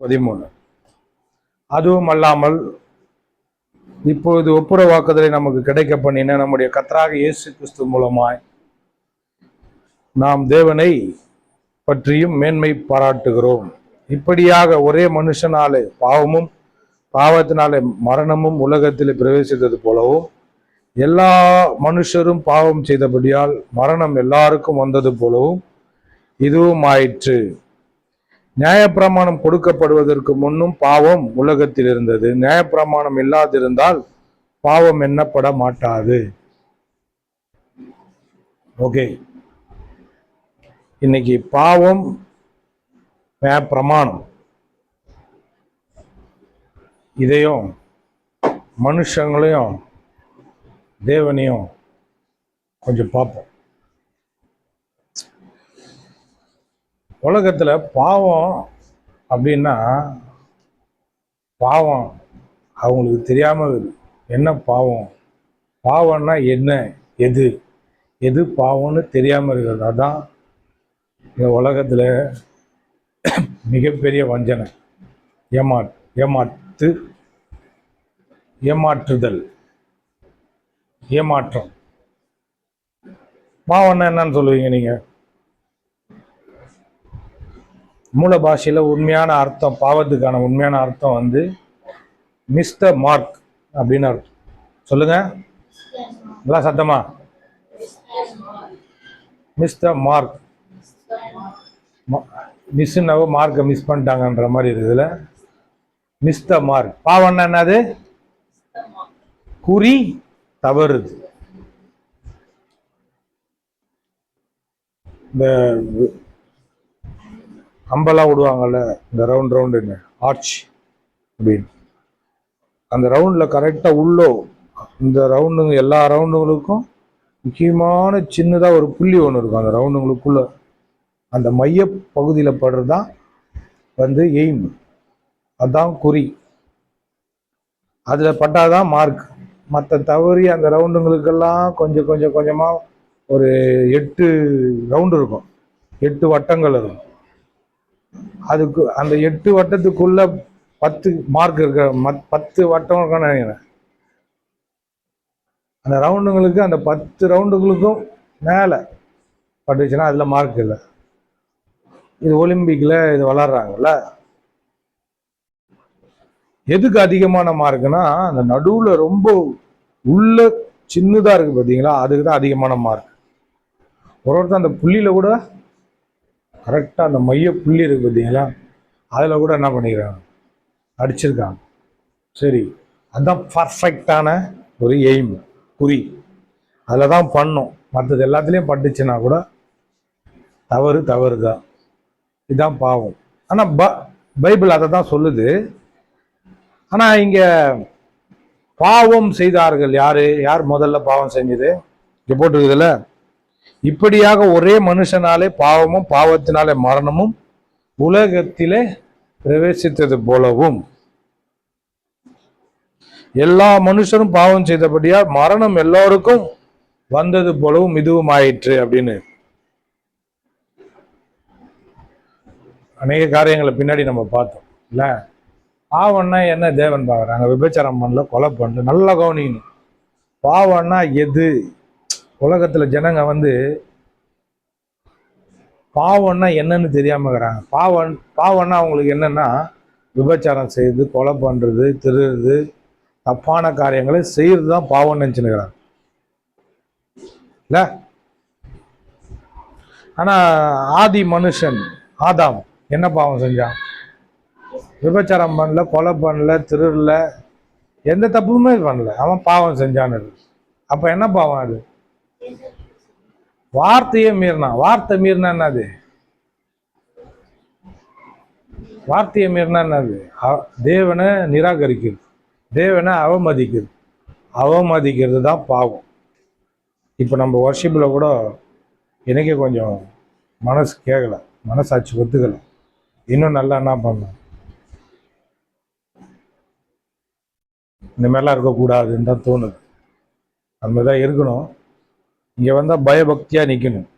13. அதுவும் அல்லாமல் இப்பொழுது ஒப்புரவாக்குதலை நமக்கு கிடைக்க பண்ணின நம்முடைய கர்த்தராக இயேசு கிறிஸ்து மூலமாய் நாம் தேவனை பற்றியும் மேன்மை பாராட்டுகிறோம். இப்படியாக ஒரே மனுஷனாலே பாவமும் பாவத்தினாலே மரணமும் உலகத்தில் பிரவேசித்தது போலவும் எல்லா மனுஷரும் பாவம் செய்தபடியால் மரணம் எல்லாருக்கும் வந்தது போலவும் இதுவும் ஆயிற்று. நியாயப்பிரமாணம் கொடுக்கப்படுவதற்கு முன்னும் பாவம் உலகத்தில் இருந்தது. நியாயப்பிரமாணம் இல்லாதிருந்தால் பாவம் எண்ணப்பட மாட்டாது. ஓகே, இன்னைக்கு பாவம் பிரமாணம் இதையும் மனுஷங்களையும் தேவனையும் கொஞ்சம் பார்ப்போம். உலகத்தில் பாவம் அப்படின்னா பாவம் அவங்களுக்கு தெரியாமல் என்ன பாவம், பாவம்னா என்ன, எது எது பாவம்னு தெரியாமல் இருக்கிறது. அதுதான் இந்த உலகத்தில் மிகப்பெரிய வஞ்சனை, ஏமாற்றுதல், ஏமாற்றம். பாவம்னா என்னன்னு சொல்லுவீங்க நீங்கள்? மூல பாஷையில் உண்மையான அர்த்தம், பாவத்துக்கான உண்மையான அர்த்தம் வந்து மிஸ் த மார்க் அப்படின்னு அர்த்தம். சொல்லுங்க நல்லா சத்தமா. Miss the mark. மிஸ்னாவோ மார்க்கை மிஸ் பண்ணிட்டாங்கன்ற மாதிரி இருக்குதுல. Miss the mark. பாவம்னா என்னது? குறி தவறுது. இந்த அம்பெல்லாம் விடுவாங்கல்ல, இந்த ரவுண்டுன்னு ஆர்ச் அப்படின்னு, அந்த ரவுண்டில் கரெக்டாக உள்ளோ இந்த ரவுண்டுங்க எல்லா ரவுண்டுங்களுக்கும் முக்கியமான சின்னதாக ஒரு புள்ளி ஒன்று இருக்கும். அந்த ரவுண்டுங்களுக்குள்ள அந்த மைய பகுதியில் படுறது தான் வந்து எய்ம், அதுதான் குறி. அதில் பட்டாதான் மார்க். மற்ற தவறி அந்த ரவுண்டுங்களுக்கெல்லாம் கொஞ்சம் கொஞ்சம் கொஞ்சமாக ஒரு 8 ரவுண்டு இருக்கும், 8 வட்டங்கள் இருக்கும். அதுக்கு அந்த 8 வட்டத்துக்குள்ள 10 மார்க் இருக்க, 10 வட்டம் இருக்கான்னு நினைக்கிறேன். அந்த ரவுண்டுங்களுக்கு அந்த 10 ரவுண்டுகளுக்கும் மேலே பட்டுச்சுன்னா அதில் மார்க் இல்லை. இது ஒலிம்பிக்கில் இது விளாட்றாங்கல்ல. எதுக்கு அதிகமான மார்க்குன்னா அந்த நடுவில் ரொம்ப உள்ள சின்னதாக இருக்குது பார்த்தீங்களா, அதுக்கு தான் அதிகமான மார்க். ஒருத்தர் அந்த புள்ளியில் கூட கரெக்டாக அந்த மைய புள்ளி இருக்குது பார்த்தீங்களா, அதில் கூட என்ன பண்ணிக்கிறாங்க, அடிச்சிருக்காங்க. சரி, அதுதான் பர்ஃபெக்டான ஒரு எய்ம், குறி. அதில் தான் பண்ணும். மற்றது எல்லாத்துலேயும் பட்டுச்சுன்னா கூட தவறு தான். இதுதான் பாவம். ஆனால் பைபிள் அதை தான் சொல்லுது. ஆனால் இங்கே பாவம் செய்தார்கள் யார் முதல்ல பாவம் செஞ்சது இங்கே போட்டிருக்குதுல்ல. இப்படியாக ஒரே மனுஷனாலே பாவமும் பாவத்தினாலே மரணமும் உலகத்திலே பிரவேசித்தது போலவும் எல்லா மனுஷரும் பாவம் செய்தபடியா மரணம் எல்லோருக்கும் வந்தது போலவும் இதுவும் ஆயிற்று அப்படின்னு அநேக காரியங்களை பின்னாடி நம்ம பார்த்தோம் இல்ல. பாவம்னா என்ன தேவன் பார்க்குறாங்க? விபச்சாரம் பண்ணல, கொலை பண்ணல. நல்லா கவனிக்கணும். பாவம்னா எது? உலகத்துல ஜனங்க வந்து பாவம்னா என்னன்னு தெரியாம இருக்கிறாங்க. பாவம்னா அவங்களுக்கு என்னன்னா விபச்சாரம் செய்யுது, கொலை பண்றது, திருடுறது, தப்பான காரியங்களை செய்யறது தான் பாவம்னு நினைச்சுக்கிறாங்க இல்ல. ஆனா ஆதி மனுஷன் ஆதாம் என்ன பாவம் செஞ்சான்? விபச்சாரம் பண்ணல, கொலை பண்ணல, திருடல, எந்த தப்புமே பண்ணல. அவன் பாவம் செஞ்சான்னு. அப்ப என்ன பாவம் அது? வார்த்தையே மீறினான். வார்த்தை மீறினா என்னது? வார்த்தையை மீறினா என்னது? தேவனை நிராகரிக்கிறது, தேவனை அவமதிக்கிறது தான் பாவம். இப்போ நம்ம வர்ஷிப்பில் கூட எனக்கே கொஞ்சம் மனசு கேட்கல, மனசாட்சி ஒத்துக்கலை. இன்னும் நல்லா என்ன பண்ணணும், இந்த மாதிரிலாம் இருக்கக்கூடாதுன்னு தான் தோணுது. அந்த மாதிரி தான் இருக்கணும். இங்கே வந்தால் பயபக்தியாக நிற்கணும்.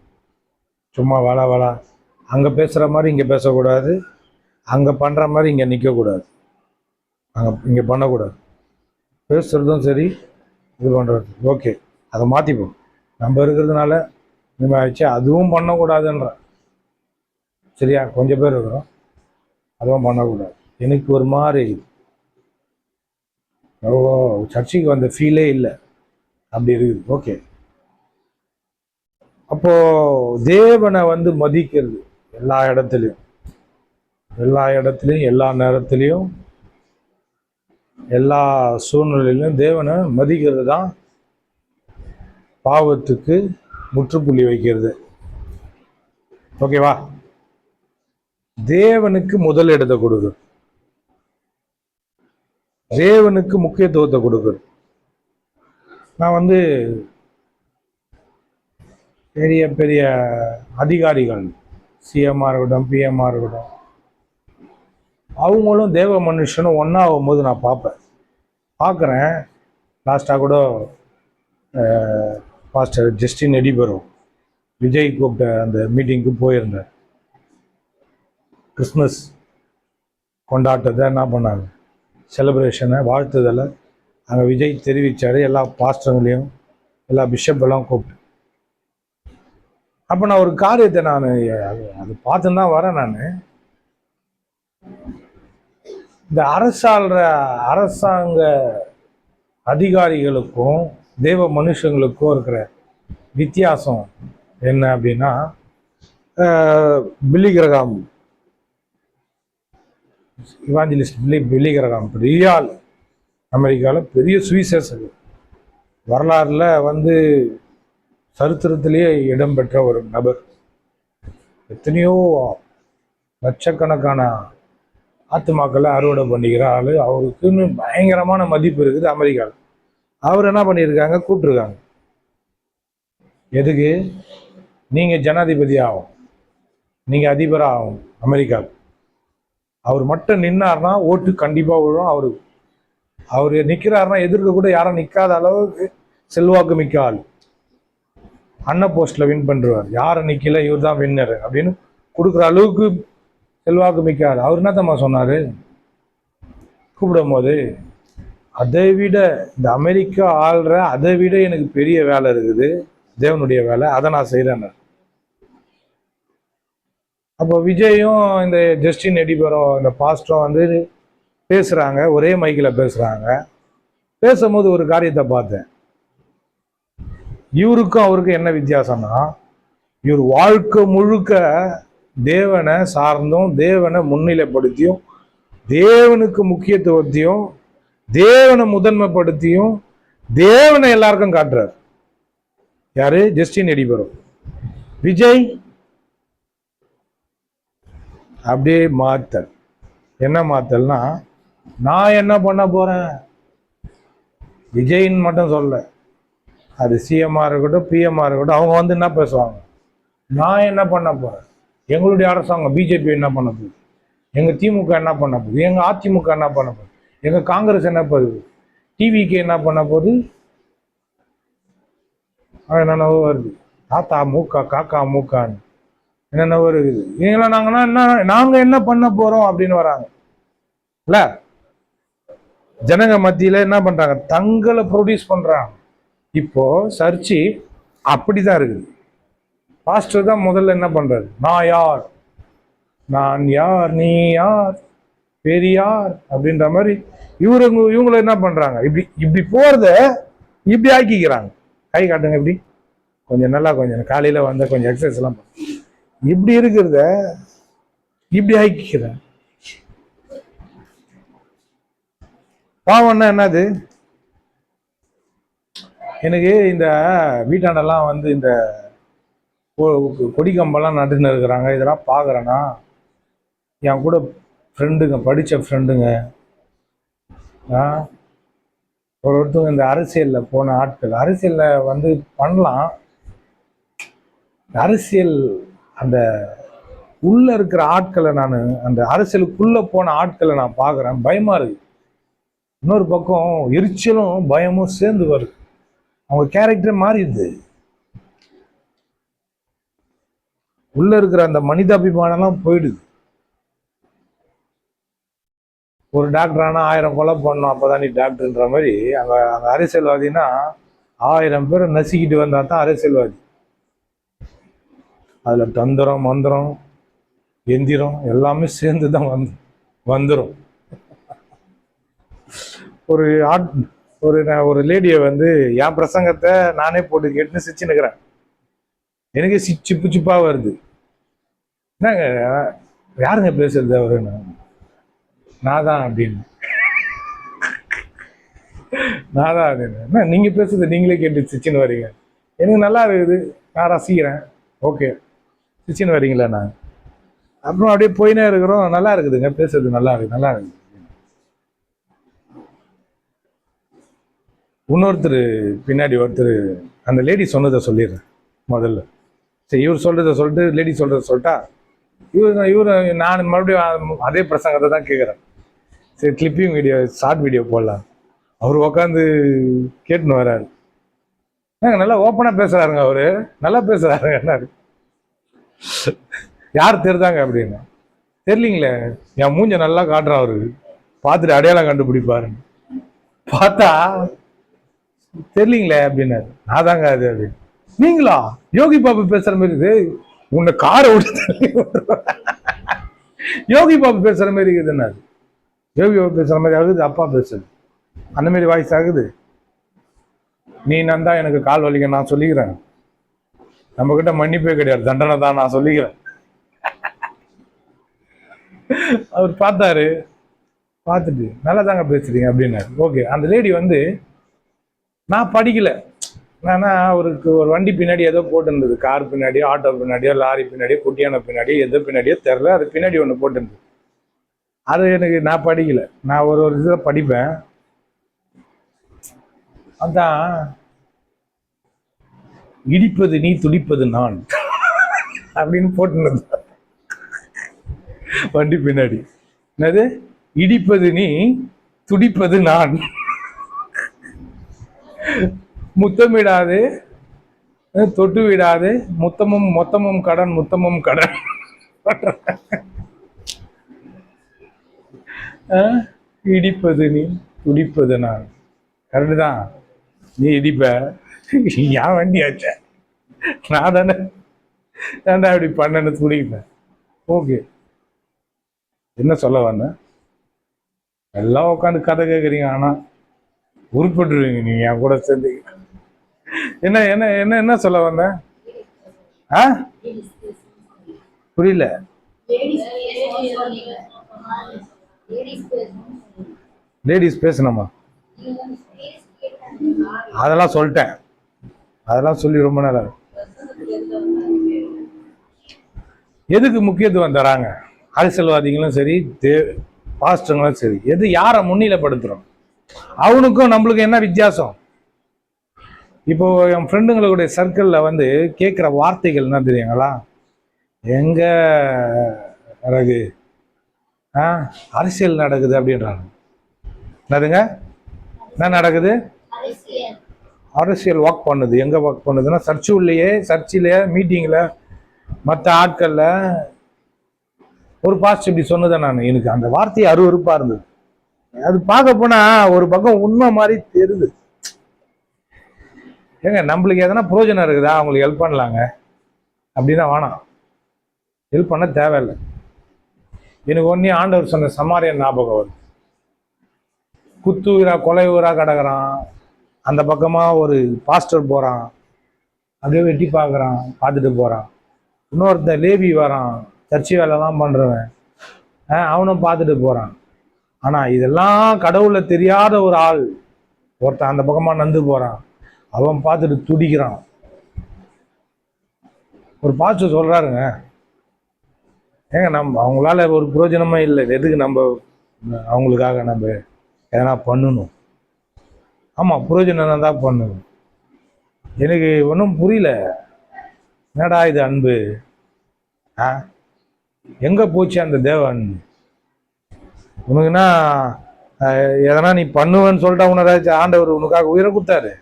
சும்மா வாழா அங்கே பேசுகிற மாதிரி இங்கே பேசக்கூடாது, அங்கே பண்ணுற மாதிரி இங்கே நிற்கக்கூடாது, இங்கே பண்ணக்கூடாது. பேசுகிறதும் சரி, இது பண்ணுறது ஓகே, அதை மாற்றிப்போம். நம்ம இருக்கிறதுனால இனிமேல் ஆச்சு அதுவும் பண்ணக்கூடாதுன்ற. சரியா, கொஞ்சம் பேர் இருக்கிறோம், அதுவும் பண்ணக்கூடாது. எனக்கு ஒரு மாதிரி சர்ச்சைக்கு வந்த ஃபீலே இல்லை, அப்படி இருக்குது. ஓகே, அப்போ தேவனை மதிக்கிறது எல்லா இடத்துலையும், எல்லா நேரத்திலையும், எல்லா சூழ்நிலையிலும் தேவனை மதிக்கிறது தான் பாவத்துக்கு முற்றுப்புள்ளி வைக்கிறது. ஓகேவா? தேவனுக்கு முதல் இடத்தை கொடுக்குறது, தேவனுக்கு முக்கியத்துவத்தை கொடுக்குறது. நான் பெரிய பெரிய அதிகாரிகள், சிஎம்மாக இருக்கட்டும், பிஎம்மாக இருக்கட்டும், அவங்களும் தேவ மனுஷனும் ஒன்றா ஆகும்போது நான் பார்க்குறேன். லாஸ்ட்டாக கூட பாஸ்டர் ஜஸ்டின் எடிபரோ விஜய் கூப்பிட்ட அந்த மீட்டிங்க்கு போயிருந்தேன். கிறிஸ்மஸ் கொண்டாட்டத்தை என்ன பண்ணாங்க, செலிப்ரேஷனை, வாழ்த்துதலை அங்கே விஜய் தெரிவித்தார். எல்லா பாஸ்டர்களையும் எல்லா பிஷப்பெல்லாம் கூப்பிட்டு. அப்போ நான் ஒரு காரியத்தை அது பார்த்துன்னு தான் வரேன். நான் இந்த அரசாங்க அதிகாரிகளுக்கும் தேவ மனுஷங்களுக்கும் இருக்கிற வித்தியாசம் என்ன அப்படின்னா, பில்லி கிரகாம், இவாஞ்சலிஸ்ட் பில்லி கிரகாம் பெரிய ஆள், அமெரிக்காவில் பெரிய சுவிசேஷகர், வரலாறுல சரித்திரத்திலேயே இடம்பெற்ற ஒரு நபர். எத்தனையோ லட்சக்கணக்கான ஆத்துமாக்களை அறுவடை பண்ணிக்கிற ஆள். அவருக்குன்னு பயங்கரமான மதிப்பு இருக்குது அமெரிக்காவில். அவர் என்ன பண்ணியிருக்காங்க, கூப்பிட்டுருக்காங்க. எதுக்கு? நீங்கள் ஜனாதிபதி ஆகும், நீங்கள் அதிபராக ஆகும் அமெரிக்காவில். அவர் மட்டும் நின்னார்னா ஓட்டு கண்டிப்பாக விழும். அவர் நிற்கிறாருன்னா எதிர்க்க கூட யாரும் நிற்காத அளவுக்கு செல்வாக்கு மிக்க ஆள். அண்ணன் போஸ்ட்டில் வின் பண்ணுறார், யாரும் நிற்கல, இவர் தான் வின்னர் அப்படின்னு கொடுக்குற அளவுக்கு செல்வாக்கு மிக்க ஆள். அவர் என்னத்தம்மா சொன்னார் கூப்பிடும் போது, அதை விட இந்த அமெரிக்கா ஆள்ற அதை விட எனக்கு பெரிய வேலை இருக்குது, தேவனுடைய வேலை, அதை நான் செய்கிறேன். அப்போ விஜயும் இந்த ஜஸ்டின் எடிபரோ இந்த பாஸ்டரும் பேசுகிறாங்க, ஒரே மைக்கில் பேசுகிறாங்க. பேசும்போது ஒரு காரியத்தை பார்த்தேன். இவருக்கும் அவருக்கும் என்ன வித்தியாசம்னா, இவர் வாழ்க்கை முழுக்க தேவனை சார்ந்தும், தேவனை முன்னிலைப்படுத்தியும், தேவனுக்கு முக்கியத்துவத்தையும், தேவனை முதன்மைப்படுத்தியும், தேவனை எல்லாருக்கும் காட்டுறார். யாரு? ஜஸ்டின் எடிபரோ. விஜய் அப்படியே மாத்தல். என்ன மாத்தல்னா, நான் என்ன பண்ண போறேன், விஜய்ன்னு மட்டும் சொல்ல, அது சிஎம்மா இருக்கட்டும், பிஎம்மா இருக்கட்டும், அவங்க என்ன பேசுவாங்க, நான் என்ன பண்ண போறேன், எங்களுடைய அரசாங்கம் பிஜேபி என்ன பண்ண போகுது, எங்க திமுக என்ன பண்ண போகுது, எங்க அதிமுக என்ன பண்ண போகுது, எங்க காங்கிரஸ் என்ன போகுது, டிவிக்கு என்ன பண்ண போகுது, என்னென்னவோ வருது, தாத்தா மூக்கா காக்கா மூக்கான்னு என்னென்னவோ இருக்குது. இவங்களாம் நாங்க என்ன பண்ண போறோம் அப்படின்னு வராங்க இல்ல. ஜனங்க மத்தியில என்ன பண்றாங்க, தங்களை ப்ரொடியூஸ் பண்றாங்க. இப்போ சர்ச்சு அப்படிதான் இருக்குது. பாஸ்டர் தான் முதல்ல என்ன பண்றாரு, நான் யார், நான் யார், நீ யார், பெரியார் அப்படின்ற மாதிரி இவங்களை என்ன பண்றாங்க, இப்படி போறத இப்படி ஆக்கிக்கிறாங்க. கை காட்டுங்க இப்படி, கொஞ்சம் நல்லா, கொஞ்சம் காலையில கொஞ்சம் எக்ஸசைஸ் எல்லாம் இப்படி இருக்கிறத இப்படி ஆக்கிக்கிறேன். பாவம்னா என்னது? எனக்கு இந்த வீட்டாண்டெல்லாம் இந்த கொடி கம்பெல்லாம் நட்டுன்னு இருக்கிறாங்க, இதெல்லாம் பார்க்குறேன்னா, என் கூட ஃப்ரெண்டுங்க, படித்த ஃப்ரெண்டுங்க, ஒருத்தவங்க இந்த அரசியலில் போன ஆட்கள், அரசியலில் பண்ணலாம். அரசியல் அந்த உள்ள இருக்கிற ஆட்களை நான், அந்த அரசியலுக்குள்ள போன ஆட்களை நான் பார்க்குறேன், பயமா இருக்கு. இன்னொரு பக்கம் எரிச்சலும் பயமும் சேர்ந்து வருது. அவங்க கேரக்டர் மாறிடுது. உள்ள இருக்கிற அந்த மனிதாபிமானம்லாம் போயிடுது. ஒரு டாக்டர் ஆனால் 1000 கொலை பண்ணணும், அப்போதான் நீ டாக்டர்ன்ற மாதிரி. அங்கே அங்கே அரசியல்வாதினா 1000 பேரை நசுக்கிட்டு வந்தா தான் அரசியல்வாதி. அதில் தந்திரம் மந்திரம் எந்திரம் எல்லாமே சேர்ந்து தான் வந்துடும். ஒரு ஒரு லேடியை வந்து என் பிரசங்கத்தை நானே போட்டு கேட்டுன்னு சிரிச்சுன்னுக்கிறேன். எனக்கு சிப்பு சிப்பாக வருது. என்னங்க யாருங்க பேசுறது அவருன்னு? நான் தான் அப்படின்னு. நான் தான் அப்படின்னு. என்ன நீங்கள் பேசுறது நீங்களே கேட்டு சிரிச்சுன்னு வரீங்க? எனக்கு நல்லா இருக்குது, நான் ரசிக்கிறேன், ஓகே சிரிச்சுன்னு வரீங்களா? நான் அப்புறம் அப்படியே போயினே இருக்கிறோம். நல்லா இருக்குதுங்க, பேசுறது நல்லா இருக்குது, நல்லா இருக்குது. இன்னொருத்தர் பின்னாடி ஒருத்தர் அந்த லேடி சொன்னதை சொல்லிடுறேன் முதல்ல. சரி, இவர் சொல்கிறத சொல்லிட்டு லேடி சொல்கிறத சொல்லிட்டா இவர் நான் மறுபடியும் அதே பிரசங்கத்தை தான் கேட்குறேன். சரி, கிளிப்பிங் வீடியோ ஷார்ட் வீடியோ போடலாம். அவர் உட்காந்து கேட்டுன்னு வர்றாரு. நல்லா ஓப்பனாக பேசுகிறாருங்க, அவரு நல்லா பேசுகிறாருங்க. என்ன யார் தெரிதாங்க அப்படின்னு தெரியலீங்களே, என் மூஞ்ச நல்லா காட்டுறான் அவரு, பார்த்துட்டு அடையாளம் கண்டுபிடிப்பாருன்னு. பார்த்தா தெரியலீங்களே அப்படின்னாரு. நான் தாங்க அது அப்படின்னு. நீங்களா யோகி பாபு பேசுற மாதிரி உன்னை காரை விட்டு யோகி பாபு பேசுற மாதிரி இருக்குதுன்னா யோகி பாபு பேசுற மாதிரி ஆகுது, அப்பா பேசுது அந்த மாதிரி வாய்ஸ் ஆகுது. நீ நந்தா எனக்கு கால் வலிக்க நான் சொல்லிக்கிறேன், நம்ம கிட்ட மன்னிப்பே கிடையாது, தண்டனை தான் நான் சொல்லிக்கிறேன். அவர் பார்த்தாரு, பார்த்துட்டு நல்லா தாங்க பேசுறீங்க அப்படின்னாரு. ஓகே. அந்த லேடி வந்து நான் படிக்கல, ஏன்னா அவருக்கு ஒரு வண்டி பின்னாடி ஏதோ போட்டுருந்தது, கார் பின்னாடியோ ஆட்டோ பின்னாடியோ லாரி பின்னாடியோ குட்டியான பின்னாடியோ எதோ பின்னாடியோ தெரில, அது பின்னாடி ஒன்று போட்டுருந்தது. அது எனக்கு நான் படிக்கல, நான் ஒரு இதில் படிப்பேன். அதான் இடிப்பது நீ துடிப்பது நான் அப்படின்னு போட்டுருந்தது வண்டி பின்னாடி. என்னது? இடிப்பது நீ துடிப்பது நான், முத்தமிடாது தொட்டு விடாது, முத்தமும் மொத்தமும் கடன், முத்தமும் கடன். இடிப்பது நீ துடிப்பது நான். கரெக்டு தான், நீ இடிப்ப, ஏன் வண்டி ஆச்ச, நான் தானே ஏன்டா இப்படி பண்ணன்னு துடிப்பேன். ஓகே, என்ன சொல்ல வந்தேன்? எல்லாம் உட்காந்து கதை கேட்குறீங்க, ஆனால் உருப்பட்டுருவீங்க நீங்க என் கூட சேர்ந்து. என்ன என்ன என்ன என்ன சொல்ல வந்த? புரியல. லேடிஸ் பேசணுமா? அதெல்லாம் சொல்லிட்டேன், அதெல்லாம் சொல்லி ரொம்ப நேரம். எதுக்கு முக்கியத்துவம் தராங்க அரசியல்வாதிகளும் சரி பாஸ்டர்களும் சரி? எது யாரை முன்னிலைப்படுத்துறோம்? அவனுக்கும் நம்மளுக்கும் என்ன வித்தியாசம்? இப்போ என் ஃப்ரெண்டுங்களுடைய சர்க்கிளில் வந்து கேட்குற வார்த்தைகள் என்ன தெரியுங்களா? எங்க ரகு அரசியல் நடக்குது அப்படின்றாங்க. என்னதுங்க? என்ன நடக்குது? அரசியல் ஒர்க் பண்ணுது. எங்கே ஒர்க் பண்ணுதுன்னா சர்ச்சிலேயே மீட்டிங்கில் மற்ற ஆட்களில். ஒரு பாஸ்ட் இப்படி சொன்னதை எனக்கு அந்த வார்த்தையை அருவருப்பாக இருந்தது. அது பார்க்க போனா ஒரு பக்கம் உண்மை மாதிரி தெரியுது. ஏங்க, நம்மளுக்கு எதனா பிரயோஜனம் இருக்குதா? அவங்களுக்கு ஹெல்ப் பண்ணலாங்க அப்படின்னா வேணாம், ஹெல்ப் பண்ண தேவையில்லை. எனக்கு ஒன்னே ஆண்டவர் சொன்ன சமாரியன் ஞாபகம் வருது. குத்து ஊரா கொலை ஊரா கிடக்குறான், அந்த பக்கமா ஒரு பாஸ்டர் போறான், அப்படியே வெட்டி பார்க்குறான், பார்த்துட்டு போறான். இன்னொருத்தன் லேவி வரான், சர்ச்சை வேலைலாம் பண்றவன், அவனும் பார்த்துட்டு போறான். ஆனா இதெல்லாம் கடவுளை தெரியாத ஒரு ஆள் ஒருத்தன் அந்த பக்கமா நந்து போறான், அவன் பார்த்துட்டு துடிக்கிறான். ஒரு பாஸ்டர் சொல்றாருங்க, ஏங்க நம்ம அவங்களால ஒரு பிரயோஜனமே இல்லை, எதுக்கு நம்ம அவங்களுக்காக நம்ம எதனா பண்ணணும்? ஆமா, பிரயோஜனம் தான் பண்ணணும். எனக்கு ஒன்றும் புரியல, என்னடா இது அன்பு? எங்க போச்சு அந்த தேவன்? உனக்குன்னா எதனா நீ பண்ணுவேன்னு சொல்லிட்டா உனதாச்சும் ஆண்டவர் உனக்காக உயிரை கொடுத்தாரு?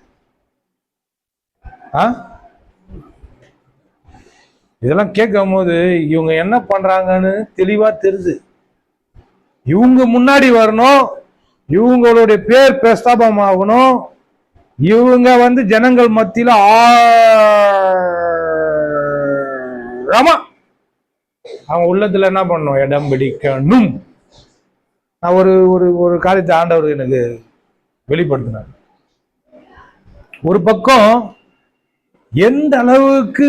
இதெல்லாம் கேட்கும் போது இவங்க என்ன பண்றாங்கன்னு தெளிவா தெரியுது. இவங்க முன்னாடி வரணும், இவங்களுடைய பேர் பிரஸ்தாபம் ஆகணும், இவங்க ஜனங்கள் மத்தியில ஆழமா அவங்க உள்ளத்துல என்ன பண்ணும், இடம் பிடிக்கணும். நான் ஒரு ஒரு ஒரு காரியத்தை ஆண்டவர் எனக்கு வெளிப்படுத்தினார். ஒரு பக்கம் எந்த அளவுக்கு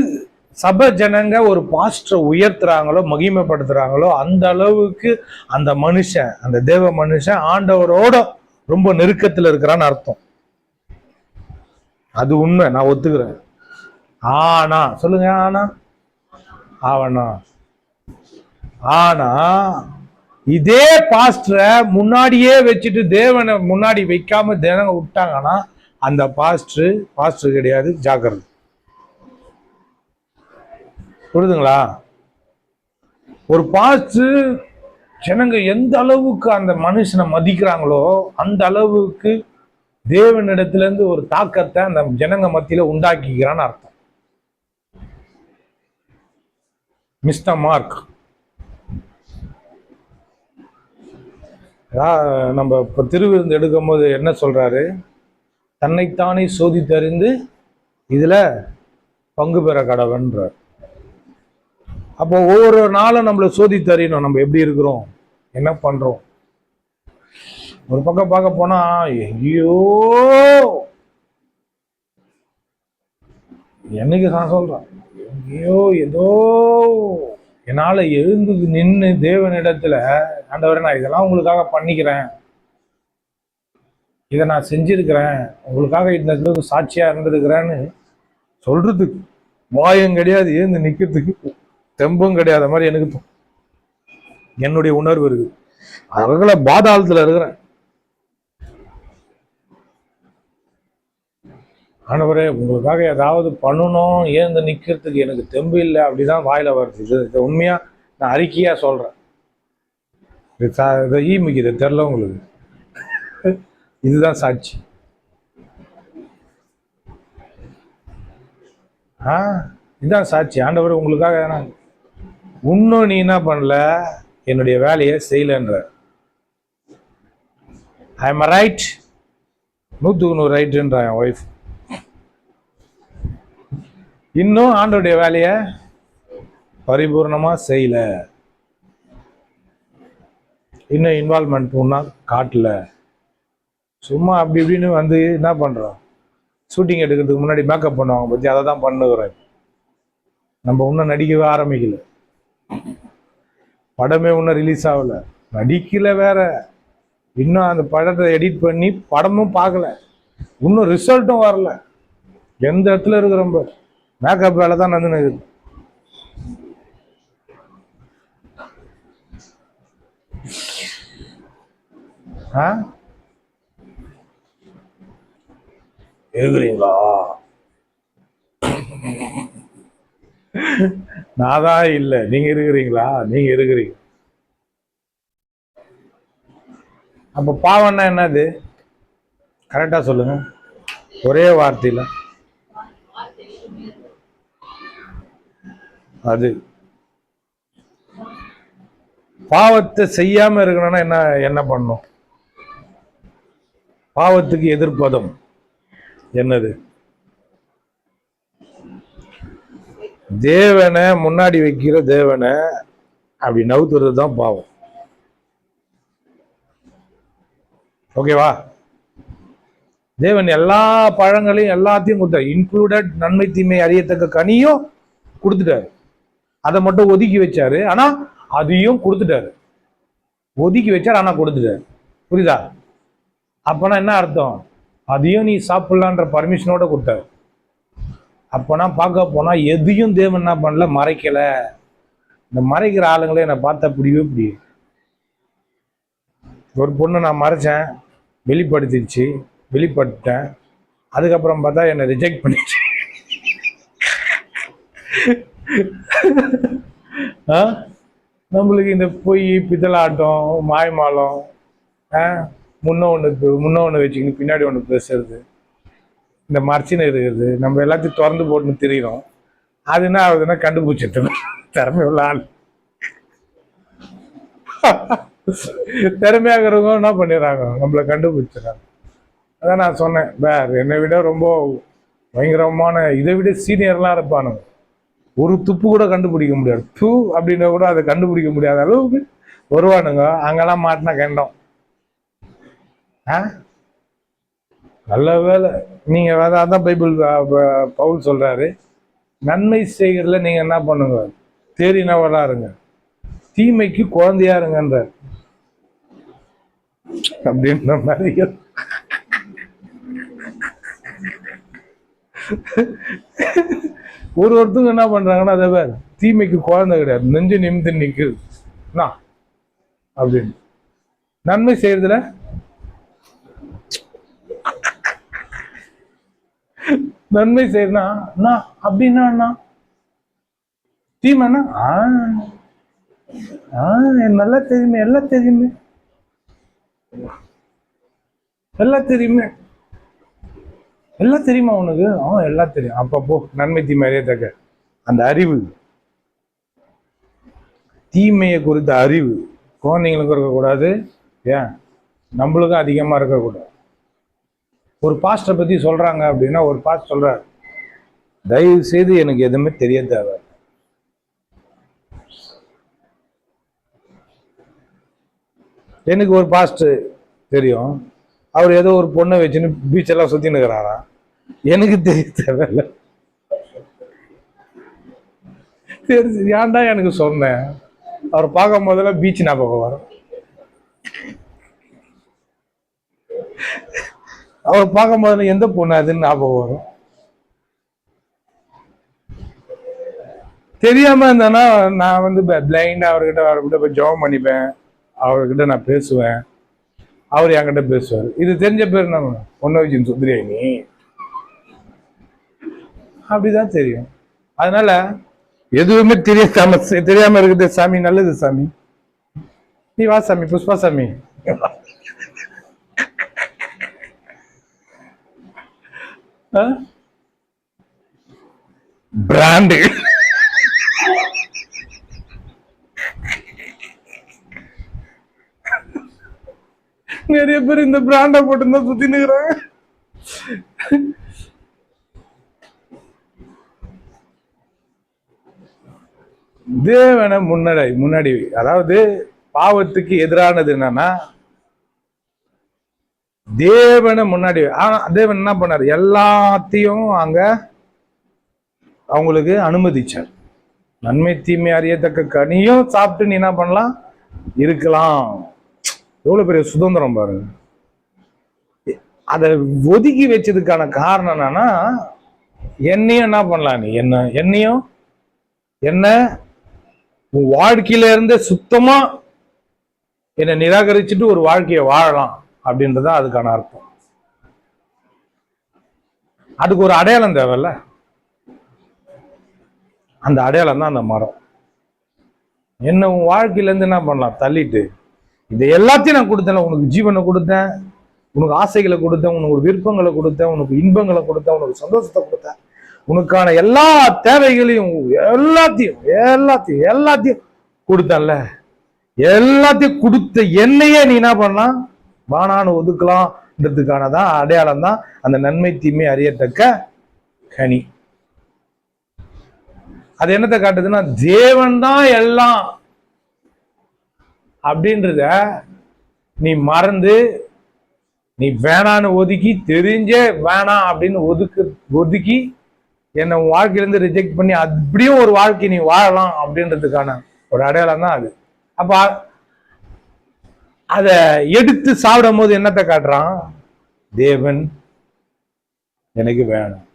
சபை ஜனங்க ஒரு பாஸ்டரை உயர்த்துறாங்களோ, மகிமைப்படுத்துறாங்களோ, அந்த அளவுக்கு அந்த மனுஷன், அந்த தேவ மனுஷன் ஆண்டவரோட ரொம்ப நெருக்கத்தில் இருக்கிறான்னு அர்த்தம். அது உண்மை, நான் ஒத்துக்கிறேன். ஆனா சொல்லுங்க, ஆனா ஆனா இதே பாஸ்டரை முன்னாடியே வச்சுட்டு தேவனை முன்னாடி வைக்காம தேவனை விட்டாங்கன்னா அந்த பாஸ்டர் கிடையாது. ஜாக்கிரதை. புரியுதுங்களா? ஒரு பாஸ்டர் ஜனங்க எந்த அளவுக்கு அந்த மனுஷனை மதிக்கிறாங்களோ அந்த அளவுக்கு தேவனிடத்துல இருந்து ஒரு தாக்கத்தை அந்த ஜனங்க மத்தியில உண்டாக்கிக்கிறான்னு அர்த்தம். மிஸ்டர் மார்க் நம்ம இப்ப திருவிருந்து எடுக்கும் போது என்ன சொல்றாரு, தன்னைத்தானே சோதித்தறிந்து இதுல பங்கு பெற கடவன்றார். அப்போ ஒவ்வொரு நாளும் நம்மளை சோதித்தறியணும், நம்ம எப்படி இருக்கிறோம், என்ன பண்றோம். ஒரு பக்கம் பார்க்க போனா ஐயோ என்னைக்கு நான் சொல்றேன், ஐயோ ஏதோ என்னால எழுந்து நின்று தேவனிடத்துல ஆண்டவரே நான் இதெல்லாம் உங்களுக்காக பண்ணிக்கிறேன், இதை நான் செஞ்சிருக்கிறேன், உங்களுக்காக இந்த சாட்சியா இருந்திருக்கிறேன்னு சொல்றதுக்கு வாயும் கிடையாது, எழுந்து நிக்கிறதுக்கு தெம்பும் கிடையாத மாதிரி எனக்கு என்னுடைய உணர்வு இருக்கு. அவர்களை பாதாளத்துல இருக்கிறேன். ஆண்டவரே உங்களுக்காக ஏதாவது பண்ணணும், ஏந்து நிக்கிறதுக்கு எனக்கு தெம்பு இல்லை, அப்படிதான் வாயில வருது. இது உண்மையா நான் அறிக்கையா சொல்றேன். இதை தெரியல உங்களுக்கு, இதுதான் சாட்சி. இதுதான் சாட்சி. ஆண்டவர் உங்களுக்காக இன்னும் நீ என்ன பண்ணல, என்னுடைய வேலையை செய்யலன்ற. ஐ எம் ரைட், 100% ரைட்ன்ற என் ஒய்ஃப். இன்னும் ஆண்டவருடைய வேலையை பரிபூர்ணமா செய்யல, இன்னும் இன்வால்மெண்ட் ஒன்றும் காட்டல. சும்மா அப்படி இப்படின்னு என்ன பண்றோம், ஷூட்டிங் எடுக்கிறதுக்கு முன்னாடி மேக்கப் பண்ணுவாங்க பத்தி, அதை தான் பண்ணுகிறேன். நம்ம இன்னும் நடிக்கவே ஆரம்பிக்கல, படமே இன்னும் ரிலீஸ் ஆகல, நடிக்கல வேற, இன்னும் அந்த படத்தை எடிட் பண்ணி படமும் பார்க்கல, இன்னும் ரிசல்ட்டும் வரல. எந்த இடத்துல இருக்கு, ரொம்ப மேக்கப் வேலை தான் நடந்துன்னு. இருக்கிறீங்களா? நான் தான் இல்லை, நீங்க இருக்கிறீங்களா? நீங்க இருக்கிறீங்க. அப்ப பாவம்னா என்னது? கரெக்டா சொல்லுங்க, ஒரே வார்த்தையில. அது பாவத்தை செய்யாம இருக்கணும்னா என்ன என்ன பண்ணும்? பாவத்துக்கு எதிர்ப்பதம் என்னது? தேவனை முன்னாடி வைக்கிற தேவனை அப்படி நவுத்துறது தான் பாவம். ஓகேவா? தேவன் எல்லா பழங்களையும் எல்லாத்தையும் கொடுத்தாரு, இன்க்ளூடட் நன்மை தீமை அறியத்தக்க கனியும் கொடுத்துட்டாரு. அதை மட்டும் ஒதுக்கி வச்சாரு, ஆனா அதையும் கொடுத்துட்டாரு. ஒதுக்கி வச்சாரு, ஆனா கொடுத்துட்டாரு. புரியுதா? அப்பனா என்ன அர்த்தம்? அதையும் நீ சாப்பிடலான்ற பர்மிஷனோட கொடுத்தாரு. அப்பனா பார்க்க போனா எதையும் தேவன் என்ன பண்ணல, மறைக்கல. இந்த மறைக்கிற ஆளுங்களே என்னை பார்த்தா பிடிவே பிடிக்கும். ஒரு பொண்ணு நான் மறைச்சேன், வெளிப்படுத்திடுச்சு, வெளிப்பட்டேன். அதுக்கப்புறம் பார்த்தா என்னை ரிஜெக்ட் பண்ணிடுச்சு. நம்மளுக்கு இந்த பொய், பித்தலாட்டம், மாய்மாலம், முன்ன ஒன்று வச்சுக்கின்னு பின்னாடி ஒன்று பேசுறது, இந்த மறைச்சின்னு இருக்குது, நம்ம எல்லாத்தையும் திறந்து போட்டுன்னு தெரியும். அது என்ன ஆகுதுன்னா கண்டுபிடிச்சிட்டு திறமை உள்ள ஆள். திறமையாகிறவங்க என்ன பண்ணிடுறாங்க, நம்மளை கண்டுபிடிச்சிடறாங்க. அதான் நான் சொன்னேன், வேற என்னை விட ரொம்ப பயங்கரமான இதை விட சீனியர்லாம் இருப்பானுங்க, ஒரு துப்பு கூட கண்டுபிடிக்க முடியாது. டூ அப்படின்னா கூட அதை கண்டுபிடிக்க முடியாத அளவுக்கு வருவானுங்க. அங்கெல்லாம் மாட்டினா கண்டம். நல்ல வேலை நீங்க அதான் பைபிள் பவுல் சொல்றாரு, நன்மை செய்கிறதுல நீங்க என்ன பண்ணுங்க, தேறினவரா இருங்க, தீமைக்கு குழந்தையா இருங்கன்ற அப்படின்ற மாதிரி. ஒருத்தங்க என்ன பண்றாங்கன்னா, அதை வேற தீமைக்கு குழந்தை கிடையாது, நெஞ்சு நிமிந்து நிக்குது அப்படின்னு. நன்மை செய்யறதுல நன்மை செய்யறதுனா அப்படின்னா தீமைன்னா நல்லா தெரியுமே, எல்லாம் தெரியுமே, எல்லாம் தெரியுமே, எல்லாம் தெரியுமா உனக்கு? எல்லாம் தெரியும். அப்பப்போ நன்மை தீமை அறியத்தக்க அந்த அறிவு, தீமையை குறித்த அறிவு குழந்தைங்களுக்கும் இருக்கக்கூடாது, ஏன் நம்மளுக்கும் அதிகமா இருக்கக்கூடாது. ஒரு பாஸ்டரை பத்தி சொல்றாங்க அப்படின்னா, ஒரு பாஸ்டர் சொல்றாரு, தயவு செய்து எனக்கு எதுவுமே தெரிய தேவை. எனக்கு ஒரு பாஸ்டர் தெரியும், அவர் ஏதோ ஒரு பொண்ணை வச்சுன்னு பீச்செல்லாம் சுத்தின்னு இருக்கிறாராம், எனக்கு தெரிய தேவையில்ல. சரி ஏன்டா எனக்கு சொன்னேன், அவர் பார்க்கும் போதெல்லாம் பீச் ஞாபகம் வரும், அவர் பார்க்கும் போதுல எந்த பொண்ணு அதுன்னு ஞாபகம் வரும். தெரியாம இருந்தானா நான் வந்து பிளைண்டா அவர்கிட்ட போய் ஜாப் பண்ணிப்பேன், அவர்கிட்ட நான் பேசுவேன், அவர் என்கிட்ட பேசுவார். இது தெரிஞ்ச பேர் நம்ம பொண்ணை வச்சு சுத்திரியா நீ, அப்படிதான் தெரியும். அதனால எதுவுமே தெரியாம இருக்குது சாமி, நல்லது சாமி. நீ வா சாமி, புஷ்பா சாமி, பிராண்டு நிறைய பேர் இந்த பிராண்டை போட்டுதான் சுத்தி நிக்கிறாங்க. தேவனை முன்னாடி அதாவது பாவத்துக்கு எதிரானது என்னன்னா, தேவனை முன்னாடி. ஆனா தேவன் என்ன பண்ணாரு, எல்லாத்தையும் அங்க அவங்களுக்கு அனுமதிச்சார். நன்மை தீமை அறியத்தக்க கனியும் சாப்பிட்டு நீ என்ன பண்ணலாம், இருக்கலாம். எவ்வளவு பெரிய சுதந்திரம் பாருங்க. அதை ஒதுக்கி வச்சதுக்கான காரணம் என்னன்னா, என்னையும் என்ன பண்ணலாம், நீ என்னையும் என்ன உன் வாழ்க்கையில இருந்து சுத்தமா என்னை நிராகரிச்சுட்டு ஒரு வாழ்க்கையை வாழலாம் அப்படின்றத அதுக்கான அர்த்தம். அதுக்கு ஒரு அடையாளம் தேவையில்ல, அந்த அடையாளம் தான் அந்த மரம். என்ன உன் வாழ்க்கையில இருந்து என்ன பண்ணலாம் தள்ளிட்டு, இதை எல்லாத்தையும் நான் கொடுத்தேன், உனக்கு ஜீவனை கொடுத்தேன், உனக்கு ஆசைகளை கொடுத்தேன், உனக்கு விருப்பங்களை கொடுத்தேன், உனக்கு இன்பங்களை கொடுத்தேன், உனக்கு சந்தோஷத்தை கொடுத்தேன், உனக்கான எல்லா தேவைகளையும் எல்லாத்தையும் கொடுத்தல, எல்லாத்தையும் கொடுத்த என்னையே நீ என்ன பண்ணலாம், வானான்னு ஒதுக்கலாம்ன்றதுக்கானதான் அடையாளம் தான் அந்த நன்மை தீமை அறியத்தக்க கனி. அது என்னத்தை காட்டுதுன்னா, தேவன் தான் எல்லாம் அப்படின்றத நீ மறந்து, நீ வேணான்னு ஒதுக்கி, தெரிஞ்சே வேணாம் அப்படின்னு ஒதுக்கி என்னை வாழ்க்கையிலேருந்து ரிஜெக்ட் பண்ணி அப்படியும் ஒரு வாழ்க்கை நீ வாழலாம் அப்படின்றதுக்கான ஒரு அடையாளம் தான் அது. அப்ப அத எடுத்து சாப்பிடும் போது என்னத்தை காட்டுறான், தேவன் எனக்கு வேணும்,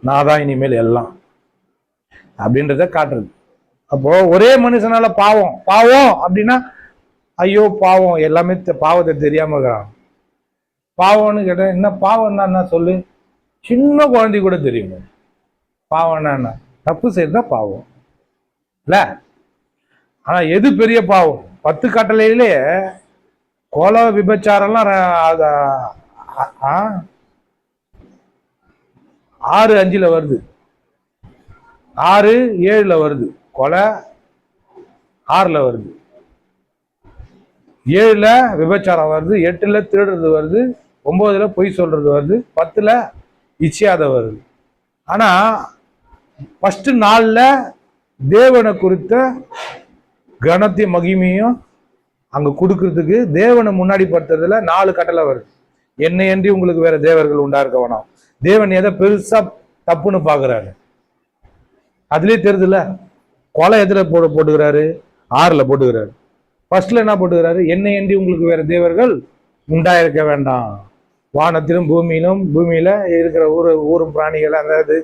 நான் தான் இனிமேல் எல்லாம் அப்படின்றத காட்டுறது. அப்போ ஒரே மனுஷனால பாவம் அப்படின்னா, ஐயோ பாவம், எல்லாமே பாவத்தை தெரியாம இருக்கிறான். பாவம்னு கேட்ட என்ன பாவம்னா என்ன சொல்லு, சின்ன குழந்தை கூட தெரியுங்க பாவம்னா என்ன, தப்பு செய்யறதா பாவம் இல்ல. ஆனா எது பெரிய பாவம், 10 கட்டளையிலே கொலை விபச்சாரம்லாம் 6:5 வருது, 6:7 வருது, கொலை 6 வருது. 7ல் விபச்சாரம் வருது, 8ல் திருடுறது வருது, 9ல் பொய் சொல்றது வருது, 10ல் இச்சியாத வருது. ஆனா ஃபர்ஸ்ட் 4ல் தேவனை குறித்த கனத்தையும் மகிமையும் அங்க கொடுக்கறதுக்கு தேவனை முன்னாடி படுத்துறதுல 4 கட்டளை வருது. என்னையன்றி உங்களுக்கு வேற தேவர்கள் உண்டா இருக்க வேணாம். தேவன் எதை பெருசா தப்புன்னு பாக்குறாரு, அதுலயே தெரியுதுல்ல. கொலை எதுல போட்டுக்கிறாரு? 6ல் போட்டுக்கிறாரு. ஃபர்ஸ்ட்ல என்ன போட்டுக்கிறாரு? என்னையன்றி உங்களுக்கு வேற தேவர்கள் உண்டாயிருக்க வேண்டாம். வானத்திலும் பூமியிலும், பூமியில இருக்கிற ஊரும் பிராணிகள் அதாவது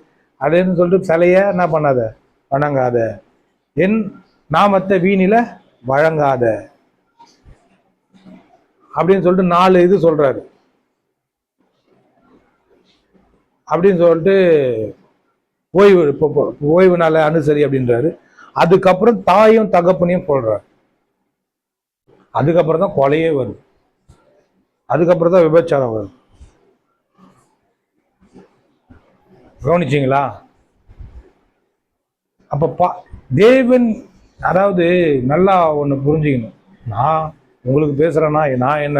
அதுன்னு சொல்லிட்டு சிலைய என்ன பண்ணாத, வணங்காத, என் நாமத்தை வீணில வழங்காத அப்படின்னு சொல்லிட்டு 4 இது சொல்றாரு. அப்படின்னு சொல்லிட்டு ஓய்வு நாள அனுசரி அப்படின்றாரு. அதுக்கப்புறம் தாயும் தகப்பனையும் சொல்றாரு. அதுக்கப்புறம் தான் கொலையே வருது, அதுக்கப்புறம் தான் விபச்சாரம் வருது. கவனிச்சிங்களா? அப்ப தேவன் அதாவது நல்லா ஒன்று புரிஞ்சுக்கணும். நான் உங்களுக்கு பேசுறேன்னா நான் என்ன